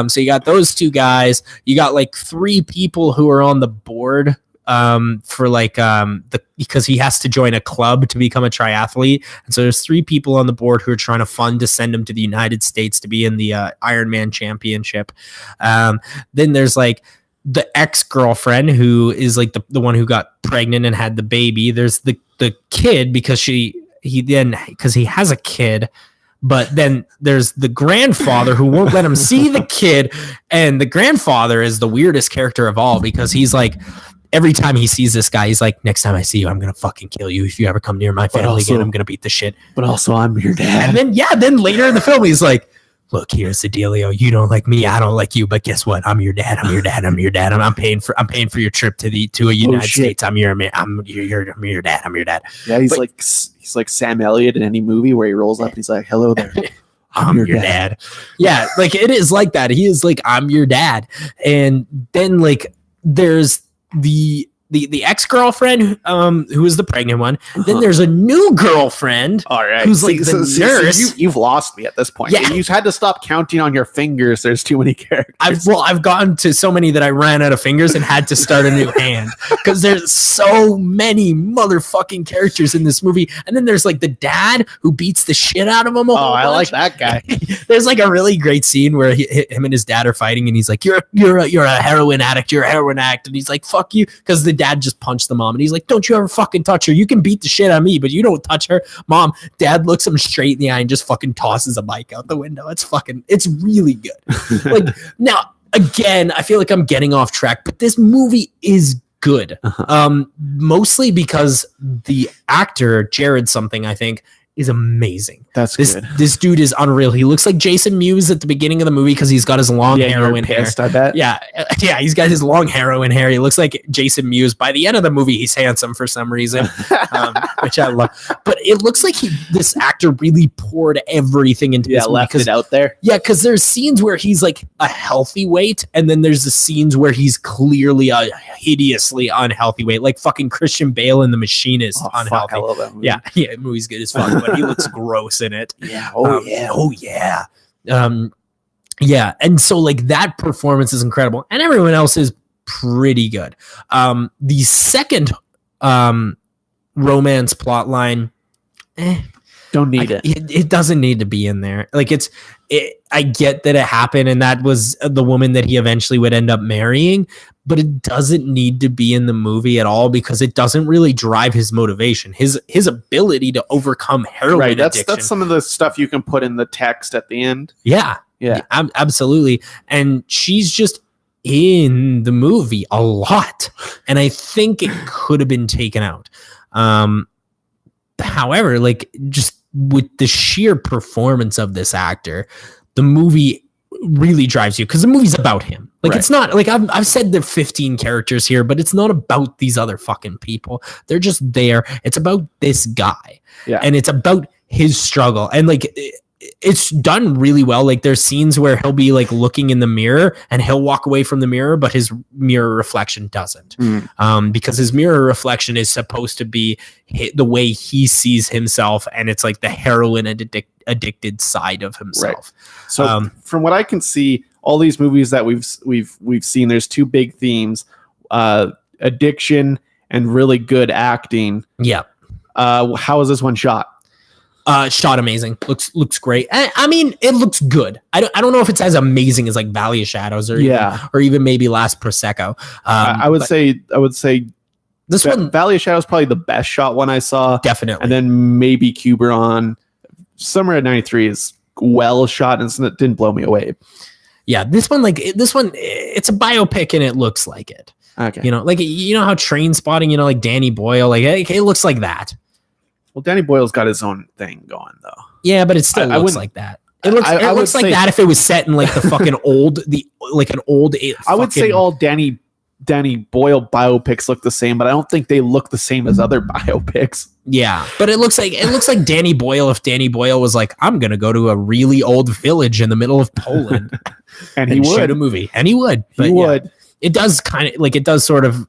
So you got those 2 guys. You got like 3 people who are on the board for like because he has to join a club to become a triathlete, and so there's 3 people on the board who are trying to fund to send him to the United States to be in the Ironman championship. Then there's like the ex-girlfriend who is like the one who got pregnant and had the baby. There's the kid because he has a kid. But then there's the grandfather who won't let him see the kid. And the grandfather is the weirdest character of all because he's like, every time he sees this guy, he's like, next time I see you, I'm going to fucking kill you. If you ever come near my family again, I'm going to beat the shit. But also I'm your dad. And then later in the film, he's like, look, here's the dealio. You don't like me. I don't like you. But guess what? I'm your dad. I'm your dad. I'm your dad. I'm paying for your trip to a United States. I'm your dad. I'm your dad. Yeah, he's like Sam Elliott in any movie where he rolls up and he's like, hello there. I'm your dad. Yeah, like it is like that. He is like, I'm your dad. And then like there's the ex-girlfriend who is the pregnant one. Then there's a new girlfriend. All right. Who's like the nurse. You've lost me at this point. Yeah. You've had to stop counting on your fingers. There's too many characters. I've gotten to so many that I ran out of fingers and had to start a new hand because there's so many motherfucking characters in this movie. And then there's like the dad who beats the shit out of him. I like that guy. There's like a really great scene where him and his dad are fighting, and he's like, "You're a heroin addict. You're a heroin addict," and he's like, "Fuck you," because the dad just punched the mom, and he's like, "Don't you ever fucking touch her. You can beat the shit out of me, but you don't touch her, mom." Dad looks him straight in the eye and just fucking tosses a bike out the window. It's really good. Like now, again, I feel like I'm getting off track, but this movie is good. Mostly because the actor Jared something, I think, is amazing. That's good. This dude is unreal. He looks like Jason Mewes at the beginning of the movie because he's got his long heroin hair. I bet. Yeah, he's got his long heroin hair. He looks like Jason Mewes. By the end of the movie, he's handsome for some reason, which I love. But it looks like this actor really poured everything into this movie. Left it out there. Yeah, because there's scenes where he's like a healthy weight, and then there's the scenes where he's clearly a hideously unhealthy weight, like fucking Christian Bale in The Machinist. Unhealthy. Fuck, I love that movie. Yeah, the movie's good as fuck, but he looks gross in it. Yeah. Yeah. And so like that performance is incredible, and everyone else is pretty good. The second romance plot line, don't need it. It doesn't need to be in there. Like I get that it happened, and that was the woman that he eventually would end up marrying, but it doesn't need to be in the movie at all because it doesn't really drive his motivation. His ability to overcome heroin addiction. That's some of the stuff you can put in the text at the end. Yeah, absolutely. And she's just in the movie a lot, and I think it could have been taken out. However, like just with the sheer performance of this actor, the movie really drives you because the movie's about him. Like It's not like I've said there are 15 characters here, but it's not about these other fucking people. They're just there. It's about this guy, and it's about his struggle, and like it's done really well. Like there's scenes where he'll be like looking in the mirror and he'll walk away from the mirror, but his mirror reflection doesn't, because his mirror reflection is supposed to be the way he sees himself, and it's like the heroin addicted side of himself. Right. So from what I can see, all these movies that we've seen, there's two big themes: addiction and really good acting. Yeah. How is this one shot? Shot amazing. Looks great. I mean, it looks good. I don't know if it's as amazing as like Valley of Shadows or even maybe Last Prosecco. I would say this one, Valley of Shadows, probably the best shot one I saw. Definitely. And then maybe Quiberon. Summer of '93 is well shot, and it didn't blow me away. Yeah, this one, it's a biopic and it looks like it. Okay. You know how Train Spotting, like Danny Boyle, like it looks like that. Well, Danny Boyle's got his own thing going though. Yeah, but it still looks like that. It looks like that if it was set in like the fucking an old. I would say all Danny Boyle biopics look the same, but I don't think they look the same as other biopics. Yeah, but it looks like Danny Boyle if Danny Boyle was like, I'm gonna go to a really old village in the middle of Poland and he would shoot a movie, and he would. But would. It does kind of like it does sort of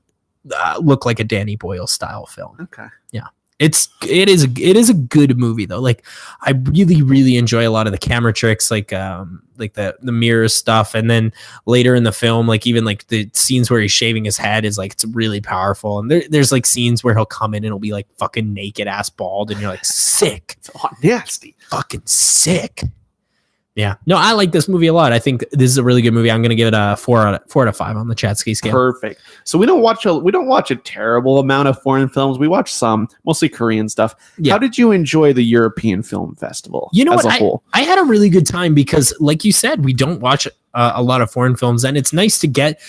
look like a Danny Boyle style film. Okay. Yeah. It is a good movie though. Like I really enjoy a lot of the camera tricks, like the mirror stuff, and then later in the film, like even like the scenes where he's shaving his head is like it's really powerful. And there's like scenes where he'll come in and he'll be like fucking naked ass bald, and you're like sick, it's nasty, fucking sick. Yeah, no, I like this movie a lot. I think this is a really good movie. I'm going to give it a 4 out of 5 on the Chatsky scale. Perfect. So we don't watch a terrible amount of foreign films. We watch some, mostly Korean stuff. Yeah. How did you enjoy the European Film Festival? As a whole? I had a really good time because, like you said, we don't watch a lot of foreign films, and it's nice to get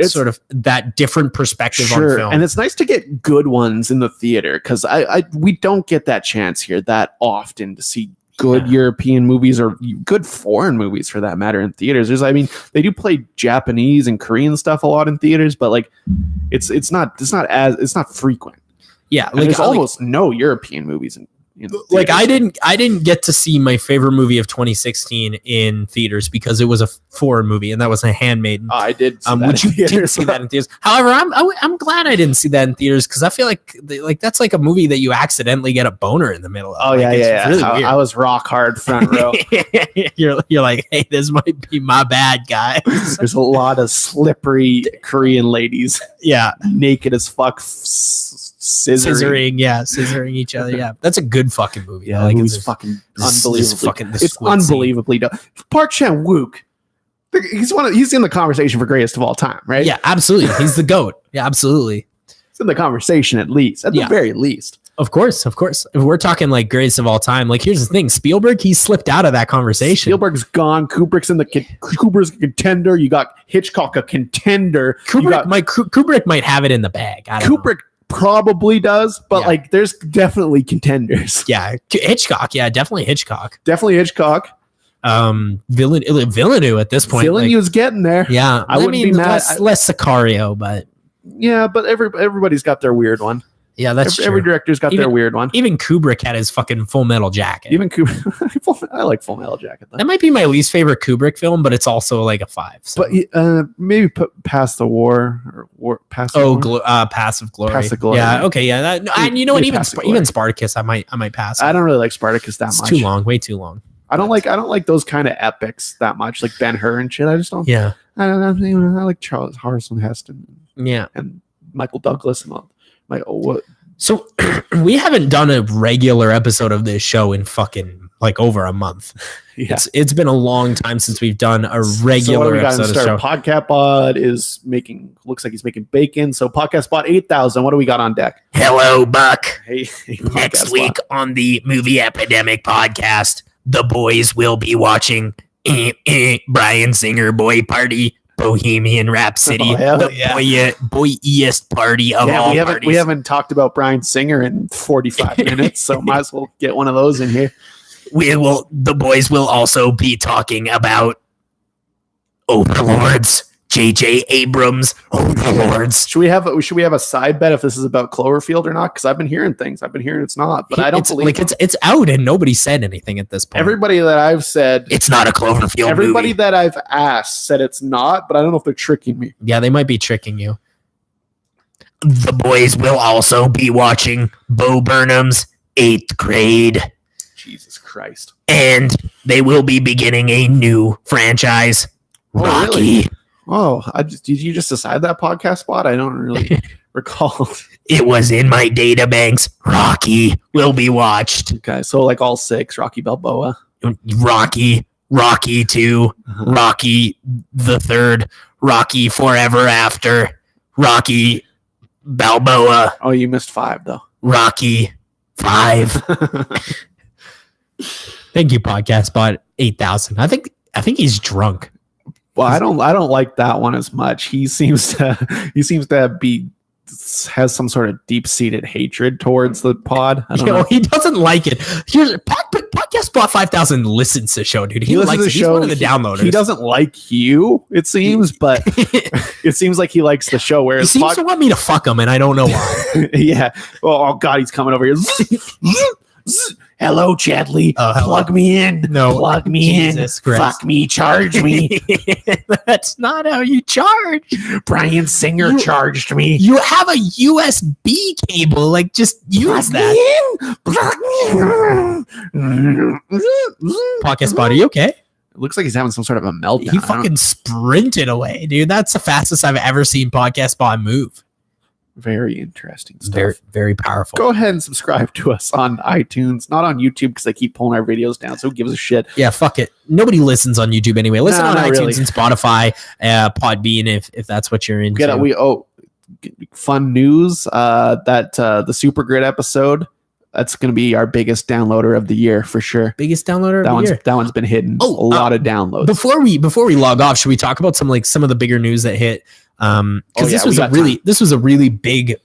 sort of that different perspective on film. And it's nice to get good ones in the theater because we don't get that chance here that often to see good European movies or good foreign movies for that matter in theaters. They do play Japanese and Korean stuff a lot in theaters, but like it's not frequent. Yeah, there's almost no European movies Like I didn't get to see my favorite movie of 2016 in theaters because it was a foreign movie, and that was A Handmaiden. Oh, I did. See Which you didn't see that in theaters. However, I'm glad I didn't see that in theaters because I feel like that's like a movie that you accidentally get a boner in the middle of. Oh like, yeah. Really I was rock hard front row. you're like, hey, this might be my bad, guys. There's a lot of slippery Korean ladies. Yeah, naked as fuck, scissoring each other. Yeah, that's a good fucking movie. Yeah, like it's fucking unbelievably. It's scene. Unbelievably done. Park Chan Wook. He's in the conversation for greatest of all time, right? Yeah, absolutely. He's the GOAT. Yeah, absolutely. He's in the conversation at least, at the very least. Of course. If we're talking like greatest of all time, like here's the thing: Spielberg, he slipped out of that conversation. Spielberg's gone. Kubrick's a contender. You got Hitchcock, a contender. Kubrick might have it in the bag. Kubrick probably does, but like there's definitely contenders. Yeah, Hitchcock. Yeah, definitely Hitchcock. Villeneuve at this point. Villeneuve's getting there. Yeah, I wouldn't be mad. Less Sicario, but yeah, but everybody's got their weird one. Yeah, that's true. Every director's got their weird one. Even Kubrick had his fucking Full Metal Jacket. Even Kubrick, I like Full Metal Jacket. Though. That might be my least favorite Kubrick film, but it's also like a 5. So. But maybe put Past the War or Past. Passive Glory. Passive Glory. Yeah. Okay. Yeah. And you know what? Even Spartacus, I might pass. I don't really like Spartacus that much. It's too long. Way too long. I don't like those kind of epics that much, like Ben-Hur and shit. I just don't. Yeah. I don't know. I like Charles Harrison Heston. Yeah. And Michael Douglas and all. Like, oh, what? So we haven't done a regular episode of this show in fucking like over a month. Yeah. It's been a long time since we've done a regular episode of the show. Podcast Bot looks like he's making bacon. So Podcast Bot 8,000. What do we got on deck? Hello, Buck. Hey Next week on the Movie Epidemic podcast, the boys will be watching Bryan Singer Boy Party. Bohemian Rhapsody, boyiest party of all parties. We haven't talked about Bryan Singer in 45 minutes, so might as well get one of those in here. The boys will also be talking about Overlords, J.J. Abrams, Overlords. Should we have a side bet if this is about Cloverfield or not? Because I've been hearing things. I've been hearing it's not, but I don't believe it's out and nobody said anything at this point. Everybody that I've said it's not a Cloverfield. Everybody that I've asked said it's not, but I don't know if they're tricking me. Yeah, they might be tricking you. The boys will also be watching Bo Burnham's 8th Grade. Jesus Christ! And they will be beginning a new franchise, Rocky. Really? Oh, did you just decide that Podcast Bot? I don't really recall. It was in my data banks. Rocky will be watched. Okay, so like all 6, Rocky Balboa. Rocky 2, Rocky the 3rd, Rocky Forever After, Rocky Balboa. Oh, you missed 5 though. Rocky 5. Thank you, Podcast Bot 8,000. I think he's drunk. Well, I don't like that one as much. He seems to has some sort of deep-seated hatred towards the pod. I don't know. He doesn't like it. Here's Podcast Bot 5,000 listens to the show, dude. He likes the show. He's one of the downloaders. He doesn't like you, it seems, but it seems like he likes the show. Whereas he seems to want me to fuck him, and I don't know why. Yeah. Oh God, he's coming over here. Hello, Chadley. Plug me in. No. Plug me Jesus in. Christ. Fuck me. Charge me. That's not how you charge. Bryan Singer charged me. You have a USB cable. Like, just use that. Plug me in. Podcast Bot, are you okay? It looks like he's having some sort of a meltdown. He fucking sprinted away, dude. That's the fastest I've ever seen Podcast Bot move. Very interesting stuff. Very, very powerful. Go ahead and subscribe to us on iTunes, not on YouTube because they keep pulling our videos down. So who gives a shit? Yeah, fuck it. Nobody listens on YouTube anyway. Listen on iTunes really. And Spotify, Podbean if that's what you're into. Fun news that the Super Grid episode. That's going to be our biggest downloader of the year for sure. Biggest downloader of the year. That one's been hitting a lot of downloads. Before we log off, should we talk about some of the bigger news that hit? Because this was a really big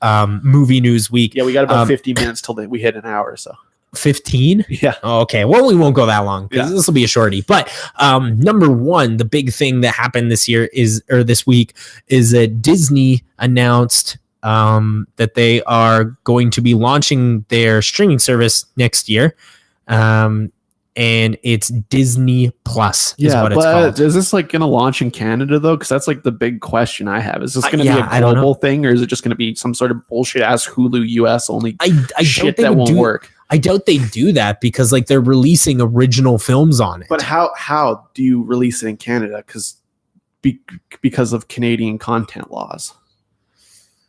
movie news week. Yeah, we got about 50 minutes till we hit an hour or so. 15? Yeah. Oh, okay. Well, we won't go that long because this will be a shorty. But number one, the big thing that happened this week is that Disney announced that they are going to be launching their streaming service next year. And it's Disney Plus is what it's called. Is this like going to launch in Canada though? Because that's like the big question I have. Is this going to be a global thing, or is it just going to be some sort of bullshit ass Hulu US only shit that won't work? I doubt they do that because like they're releasing original films on it. But how do you release it in Canada? Because of Canadian content laws.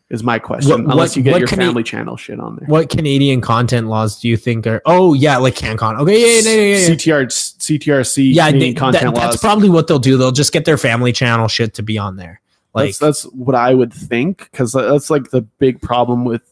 Is my question. Unless you get your family channel shit on there. What Canadian content laws do you think are? Oh yeah, like CanCon. Okay, yeah. CTRC. Yeah, Canadian content laws. That's probably what they'll do. They'll just get their family channel shit to be on there. Like that's what I would think, because that's like the big problem with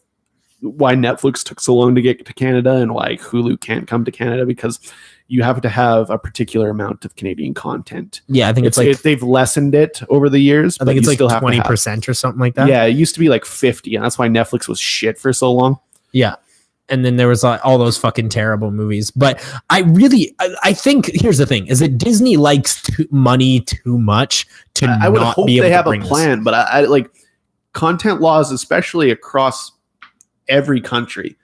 why Netflix took so long to get to Canada and why Hulu can't come to Canada, because you have to have a particular amount of Canadian content. Yeah, I think it's like they've lessened it over the years. I think it's like 20% or something like that. Yeah, it used to be like 50, and that's why Netflix was shit for so long. Yeah, and then there was like all those fucking terrible movies. But I think here's the thing: is that Disney likes money too much to. I would hope they have a plan, but I like content laws, especially across every country.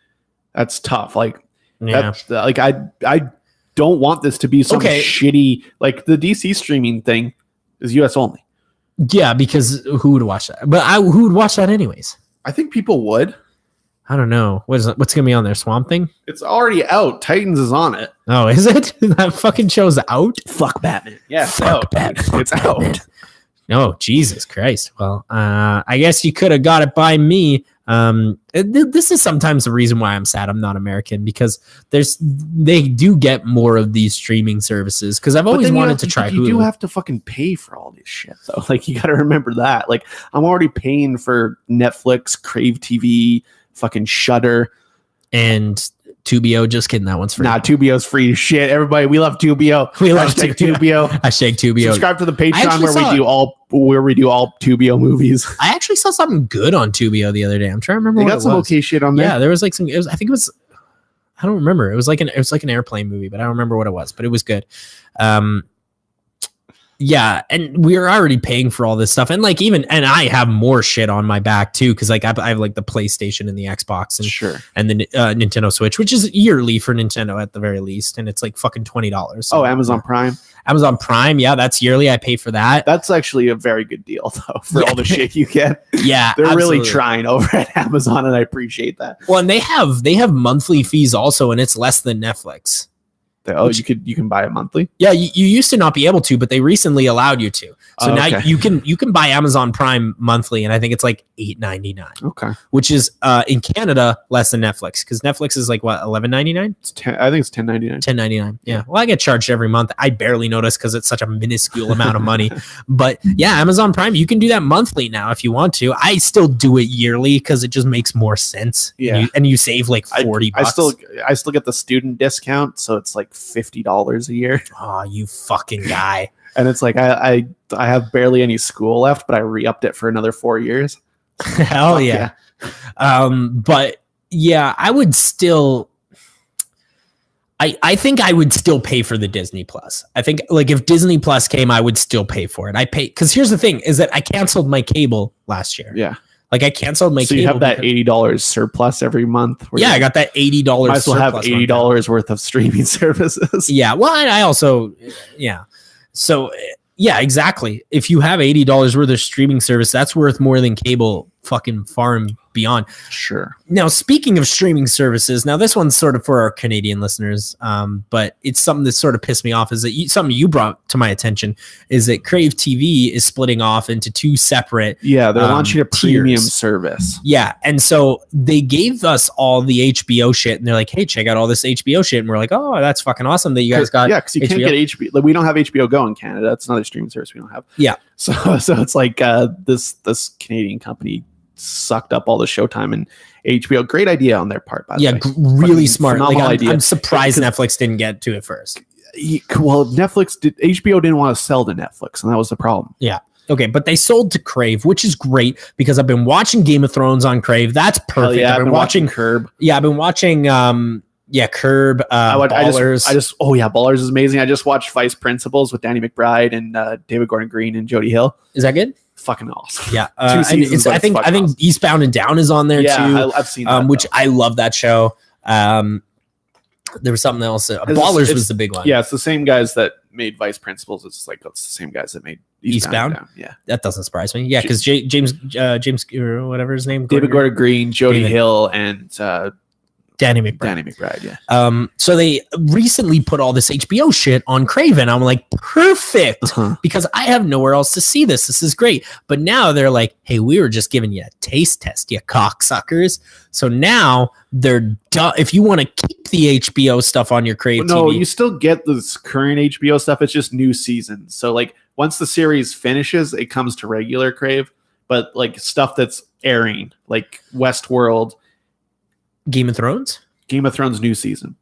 That's tough. Like, I don't want this to be some shitty, like the DC streaming thing is US only. Yeah, because who would watch that? But who would watch that anyways? I think people would. I don't know. What's gonna be on there? Swamp Thing? It's already out. Titans is on it. Oh, is it? That fucking show's out? Fuck Batman. Yeah, fuck Batman. It's out. No, Jesus Christ. Well, I guess you could have got it by me. This is sometimes the reason why I'm sad I'm not American, because they do get more of these streaming services, because I've always wanted to try Hulu. You do have to fucking pay for all this shit though. Like, you got to remember that. Like, I'm already paying for Netflix, Crave TV, fucking Shudder, and Tubio. Just kidding, that one's free. Nah, Tubio's free. Shit, everybody, we love Tubio. We love Tubio. Hashtag Tubio. Subscribe to the Patreon where we do all Tubio movies. I actually saw something good on Tubio the other day. I'm trying to remember. They got some okay shit on there. Yeah, there was like some. I think it was. I don't remember. It was like an airplane movie, but I don't remember what it was. But it was good. Yeah, and we're already paying for all this stuff, and like and I have more shit on my back too, because like I have like the PlayStation and the Xbox and the Nintendo Switch, which is yearly for Nintendo at the very least, and it's like fucking $20. So Amazon Prime. Amazon Prime, yeah, that's yearly. I pay for that. That's actually a very good deal though, for all the shit you get. Yeah, they're really trying over at Amazon, and I appreciate that. Well, and they have monthly fees also, and it's less than Netflix. You can buy it monthly. Yeah, you used to not be able to, but they recently allowed you to. So now you can buy Amazon Prime monthly, and I think it's like $8.99. Okay, which is in Canada less than Netflix, because Netflix is like what, $11.99? I think it's $10.99. $10.99. Yeah. Well, I get charged every month. I barely notice because it's such a minuscule amount of money. But yeah, Amazon Prime, you can do that monthly now if you want to. I still do it yearly because it just makes more sense. Yeah, and you save like $40. I still get the student discount, so it's like $50 a year. Oh, you fucking guy. And it's like I have barely any school left, but I re-upped it for another 4 years. Hell yeah. But yeah, I would still I think I would still pay for the Disney Plus. I think like if Disney Plus came, I would still pay for it. I pay because here's the thing is that I canceled my cable last year. Yeah. Like I canceled my cable. So you have that $80 surplus every month. Yeah, I got that $80 surplus. I still have $80 worth of streaming services. Yeah. Well, I also, yeah. So yeah, exactly. If you have $80 worth of streaming service, that's worth more than cable fucking far and beyond. Sure. Now, speaking of streaming services, now this one's sort of for our Canadian listeners, but it's something that sort of pissed me off. Is that something you brought to my attention? Is that Crave TV is splitting off into two separate? Yeah, they're launching a premium tiers. service. Yeah, and so they gave us all the HBO shit, and they're like, "Hey, check out all this HBO shit," and we're like, "Oh, that's fucking awesome that you guys got." Yeah, because you can't get HBO. Like, we don't have HBO Go in Canada. That's another streaming service we don't have. Yeah. So it's like this Canadian company sucked up all the Showtime and HBO. Great idea on their part, by the way. Really smart. Like, I'm surprised Netflix didn't get to it first. Well, HBO didn't want to sell to Netflix, and that was the problem. Yeah. Okay, but they sold to Crave, which is great because I've been watching Game of Thrones on Crave. That's perfect. Yeah, I've been watching Curb. Yeah, I've been watching Curb. Ballers. Ballers is amazing. I just watched Vice Principals with Danny McBride and David Gordon Green and Jody Hill. Is that good? fucking awesome. Yeah, Two seasons, but I think awesome. Eastbound and Down is on there too. I've seen that, which I love that show. There was something else. Ballers was the big one. Yeah, it's the same guys that made Vice Principals. It's like it's the same guys that made Eastbound. Eastbound? Yeah, That doesn't surprise me. Yeah, because James or whatever his name, David Gordon Green, Jody Hill, and Danny McBride. Danny McBride. Yeah. So they recently put all this HBO shit on Craven. I'm like, perfect, because I have nowhere else to see this. This is great. But now they're like, hey, we were just giving you a taste test, you cocksuckers. So now they're done. If you want to keep the HBO stuff on your Crave No, TV, you still get this current HBO stuff. It's just new seasons. So like once the series finishes, it comes to regular Crave. But like stuff that's airing, like Westworld, Game of Thrones new season.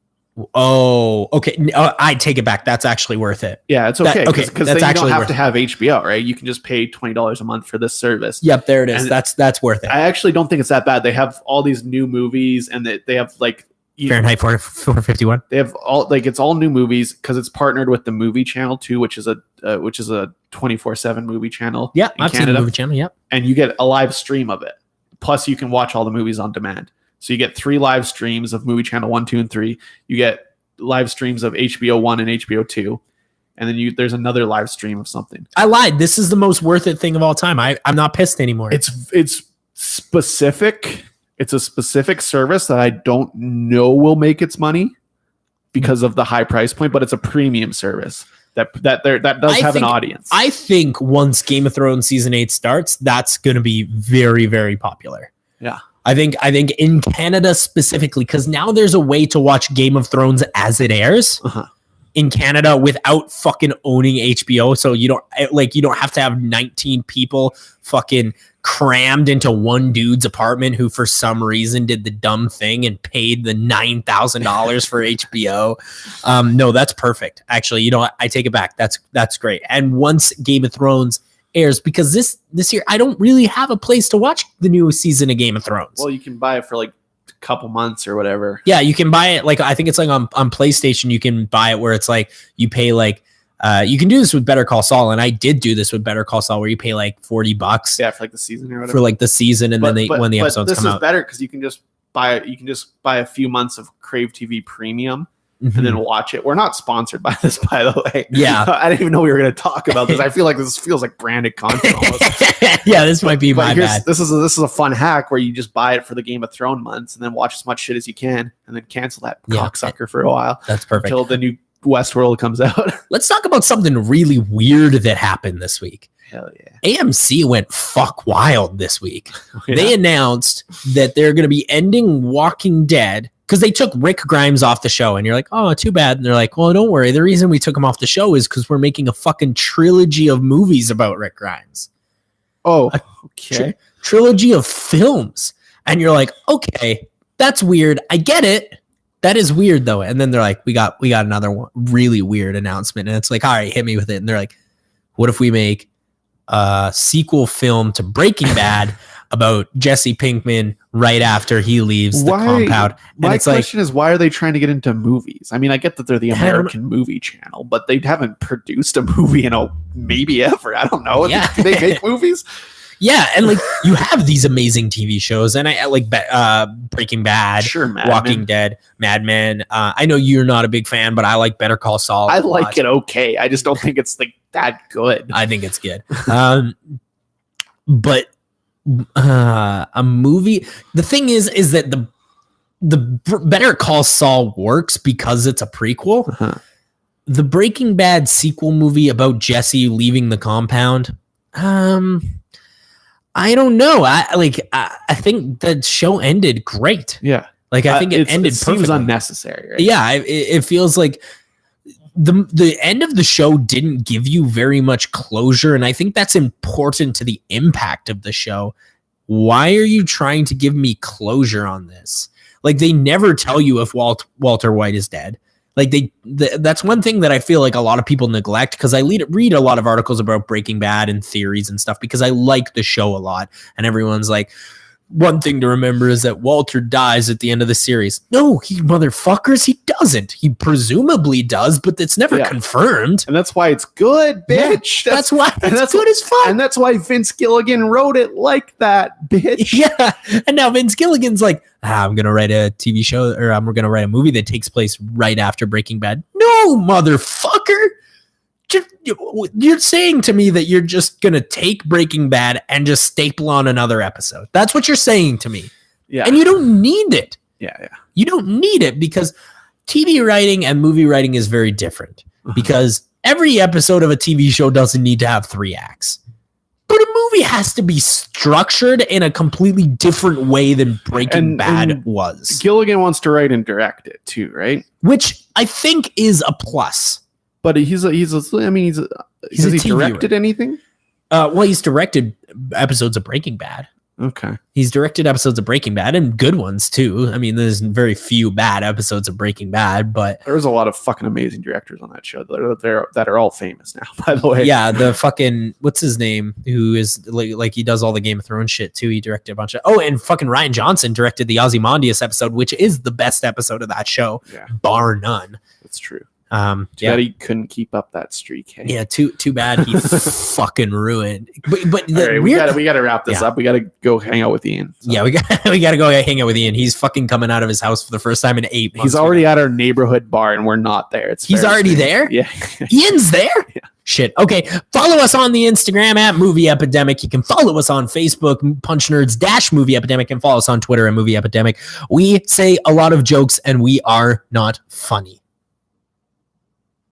Oh, okay. I take it back. That's actually worth it. Yeah, it's okay because then you don't have to it. have HBO, right? You can just pay $20 a month for this service. Yep, there it is. And that's worth it. I actually don't think it's that bad. They have all these new movies, and they have like Fahrenheit 451. They have all it's all new movies because it's partnered with the Movie Channel too, which is a 24/7 movie channel. Yeah, I've Canada. seen the Movie Channel. Yep, and you get a live stream of it. Plus, you can watch all the movies on demand. So you get 3 live streams of Movie Channel 1, 2, and 3. You get live streams of HBO 1 and HBO 2. And then there's another live stream of something. I lied. This is the most worth it thing of all time. I'm not pissed anymore. It's specific. It's a specific service that I don't know will make its money because of the high price point, but it's a premium service that does have an audience. I think once Game of Thrones season 8 starts, that's going to be very, very popular. Yeah. I think in Canada specifically, because now there's a way to watch Game of Thrones as it airs in Canada without fucking owning HBO. So you don't have to have 19 people fucking crammed into one dude's apartment who for some reason did the dumb thing and paid the $9,000 for HBO. No, that's perfect. Actually, you know what? I take it back. That's great. And once Game of Thrones airs, because this year I don't really have a place to watch the new season of Game of Thrones. Well, you can buy it for like a couple months or whatever. Yeah, you can buy it like I think it's like on PlayStation. You can buy it where it's like you pay like you can do this with Better Call Saul, and I did do this with Better Call Saul where you pay like $40. Yeah, for like the season or whatever. For like the season, and then when the episodes come out. This is better because you can just buy a few months of Crave TV Premium. And then watch it. We're not sponsored by this, by the way. Yeah. I didn't even know we were going to talk about this. I feel like this feels like branded content almost. Yeah, this might be my bad. This is a fun hack where you just buy it for the Game of Thrones months and then watch as much shit as you can and then cancel that cocksucker for a while. That's perfect. Until the new Westworld comes out. Let's talk about something really weird that happened this week. Hell yeah. AMC went fuck wild this week. Yeah. They announced that they're going to be ending Walking Dead because they took Rick Grimes off the show, and you're like, oh, too bad. And they're like, well, don't worry. The reason we took him off the show is because we're making a fucking trilogy of movies about Rick Grimes. Oh, okay. Trilogy of films. And you're like, okay, that's weird. I get it. That is weird, though. And then they're like, we got another one, really weird announcement. And it's like, all right, hit me with it. And they're like, what if we make a sequel film to Breaking Bad about Jesse Pinkman right after he leaves the compound? And my question is, why are they trying to get into movies? I mean, I get that they're the American movie channel, but they haven't produced a movie in maybe ever. I don't know. Yeah. Do they make movies? Yeah, and like you have these amazing TV shows, and I like Breaking Bad, Walking Dead, Mad Men. I know you're not a big fan, but I like Better Call Saul. I like it okay. I just don't think it's like that good. I think it's good. But a movie. The thing is that the Better Call Saul works because it's a prequel. Uh-huh. The Breaking Bad sequel movie about Jesse leaving the compound. I don't know. I think the show ended great. Yeah. Like I think it ended perfectly. It seems unnecessary, right? Yeah, it feels like the end of the show didn't give you very much closure, and I think that's important to the impact of the show. Why are you trying to give me closure on this? Like they never tell you if Walter White is dead. Like that's one thing that I feel like a lot of people neglect, because I read a lot of articles about Breaking Bad and theories and stuff because I like the show a lot, and everyone's like, one thing to remember is that Walter dies at the end of the series. No, he motherfuckers, he doesn't. He presumably does, but it's never confirmed. And that's why it's good, bitch. Yeah, that's why it's good as fuck. And that's why Vince Gilligan wrote it like that, bitch. Yeah. And now Vince Gilligan's like, I'm going to write a TV show, or I'm going to write a movie that takes place right after Breaking Bad. No, motherfucker. You're saying to me that you're just going to take Breaking Bad and just staple on another episode. That's what you're saying to me. Yeah. And you don't need it. Yeah. You don't need it because TV writing and movie writing is very different. Because every episode of a TV show doesn't need to have 3 acts. But a movie has to be structured in a completely different way than Breaking Bad was. Gilligan wants to write and direct it too, right? Which I think is a plus. But has he directed anything? Well, he's directed episodes of Breaking Bad. Okay. He's directed episodes of Breaking Bad and good ones too. I mean, there's very few bad episodes of Breaking Bad, but there's a lot of fucking amazing directors on that show that are all famous now, by the way. Yeah, the fucking, what's his name? Who is like he does all the Game of Thrones shit too. He directed a bunch of, and fucking Rian Johnson directed the Ozymandias episode, which is the best episode of that show, bar none. That's true. Too bad he couldn't keep up that streak. Hey? Yeah, too bad he fucking ruined. But right, we gotta wrap this up. We gotta go hang out with Ian. So. Yeah, we gotta go hang out with Ian. He's fucking coming out of his house for the first time in 8 months. He's already at our neighborhood bar, and we're not there. He's already there. Yeah, Ian's there. Yeah. Shit. Okay. Follow us on the Instagram at Movie Epidemic. You can follow us on Facebook, Punch Nerds Movie Epidemic, and follow us on Twitter at Movie Epidemic. We say a lot of jokes, and we are not funny.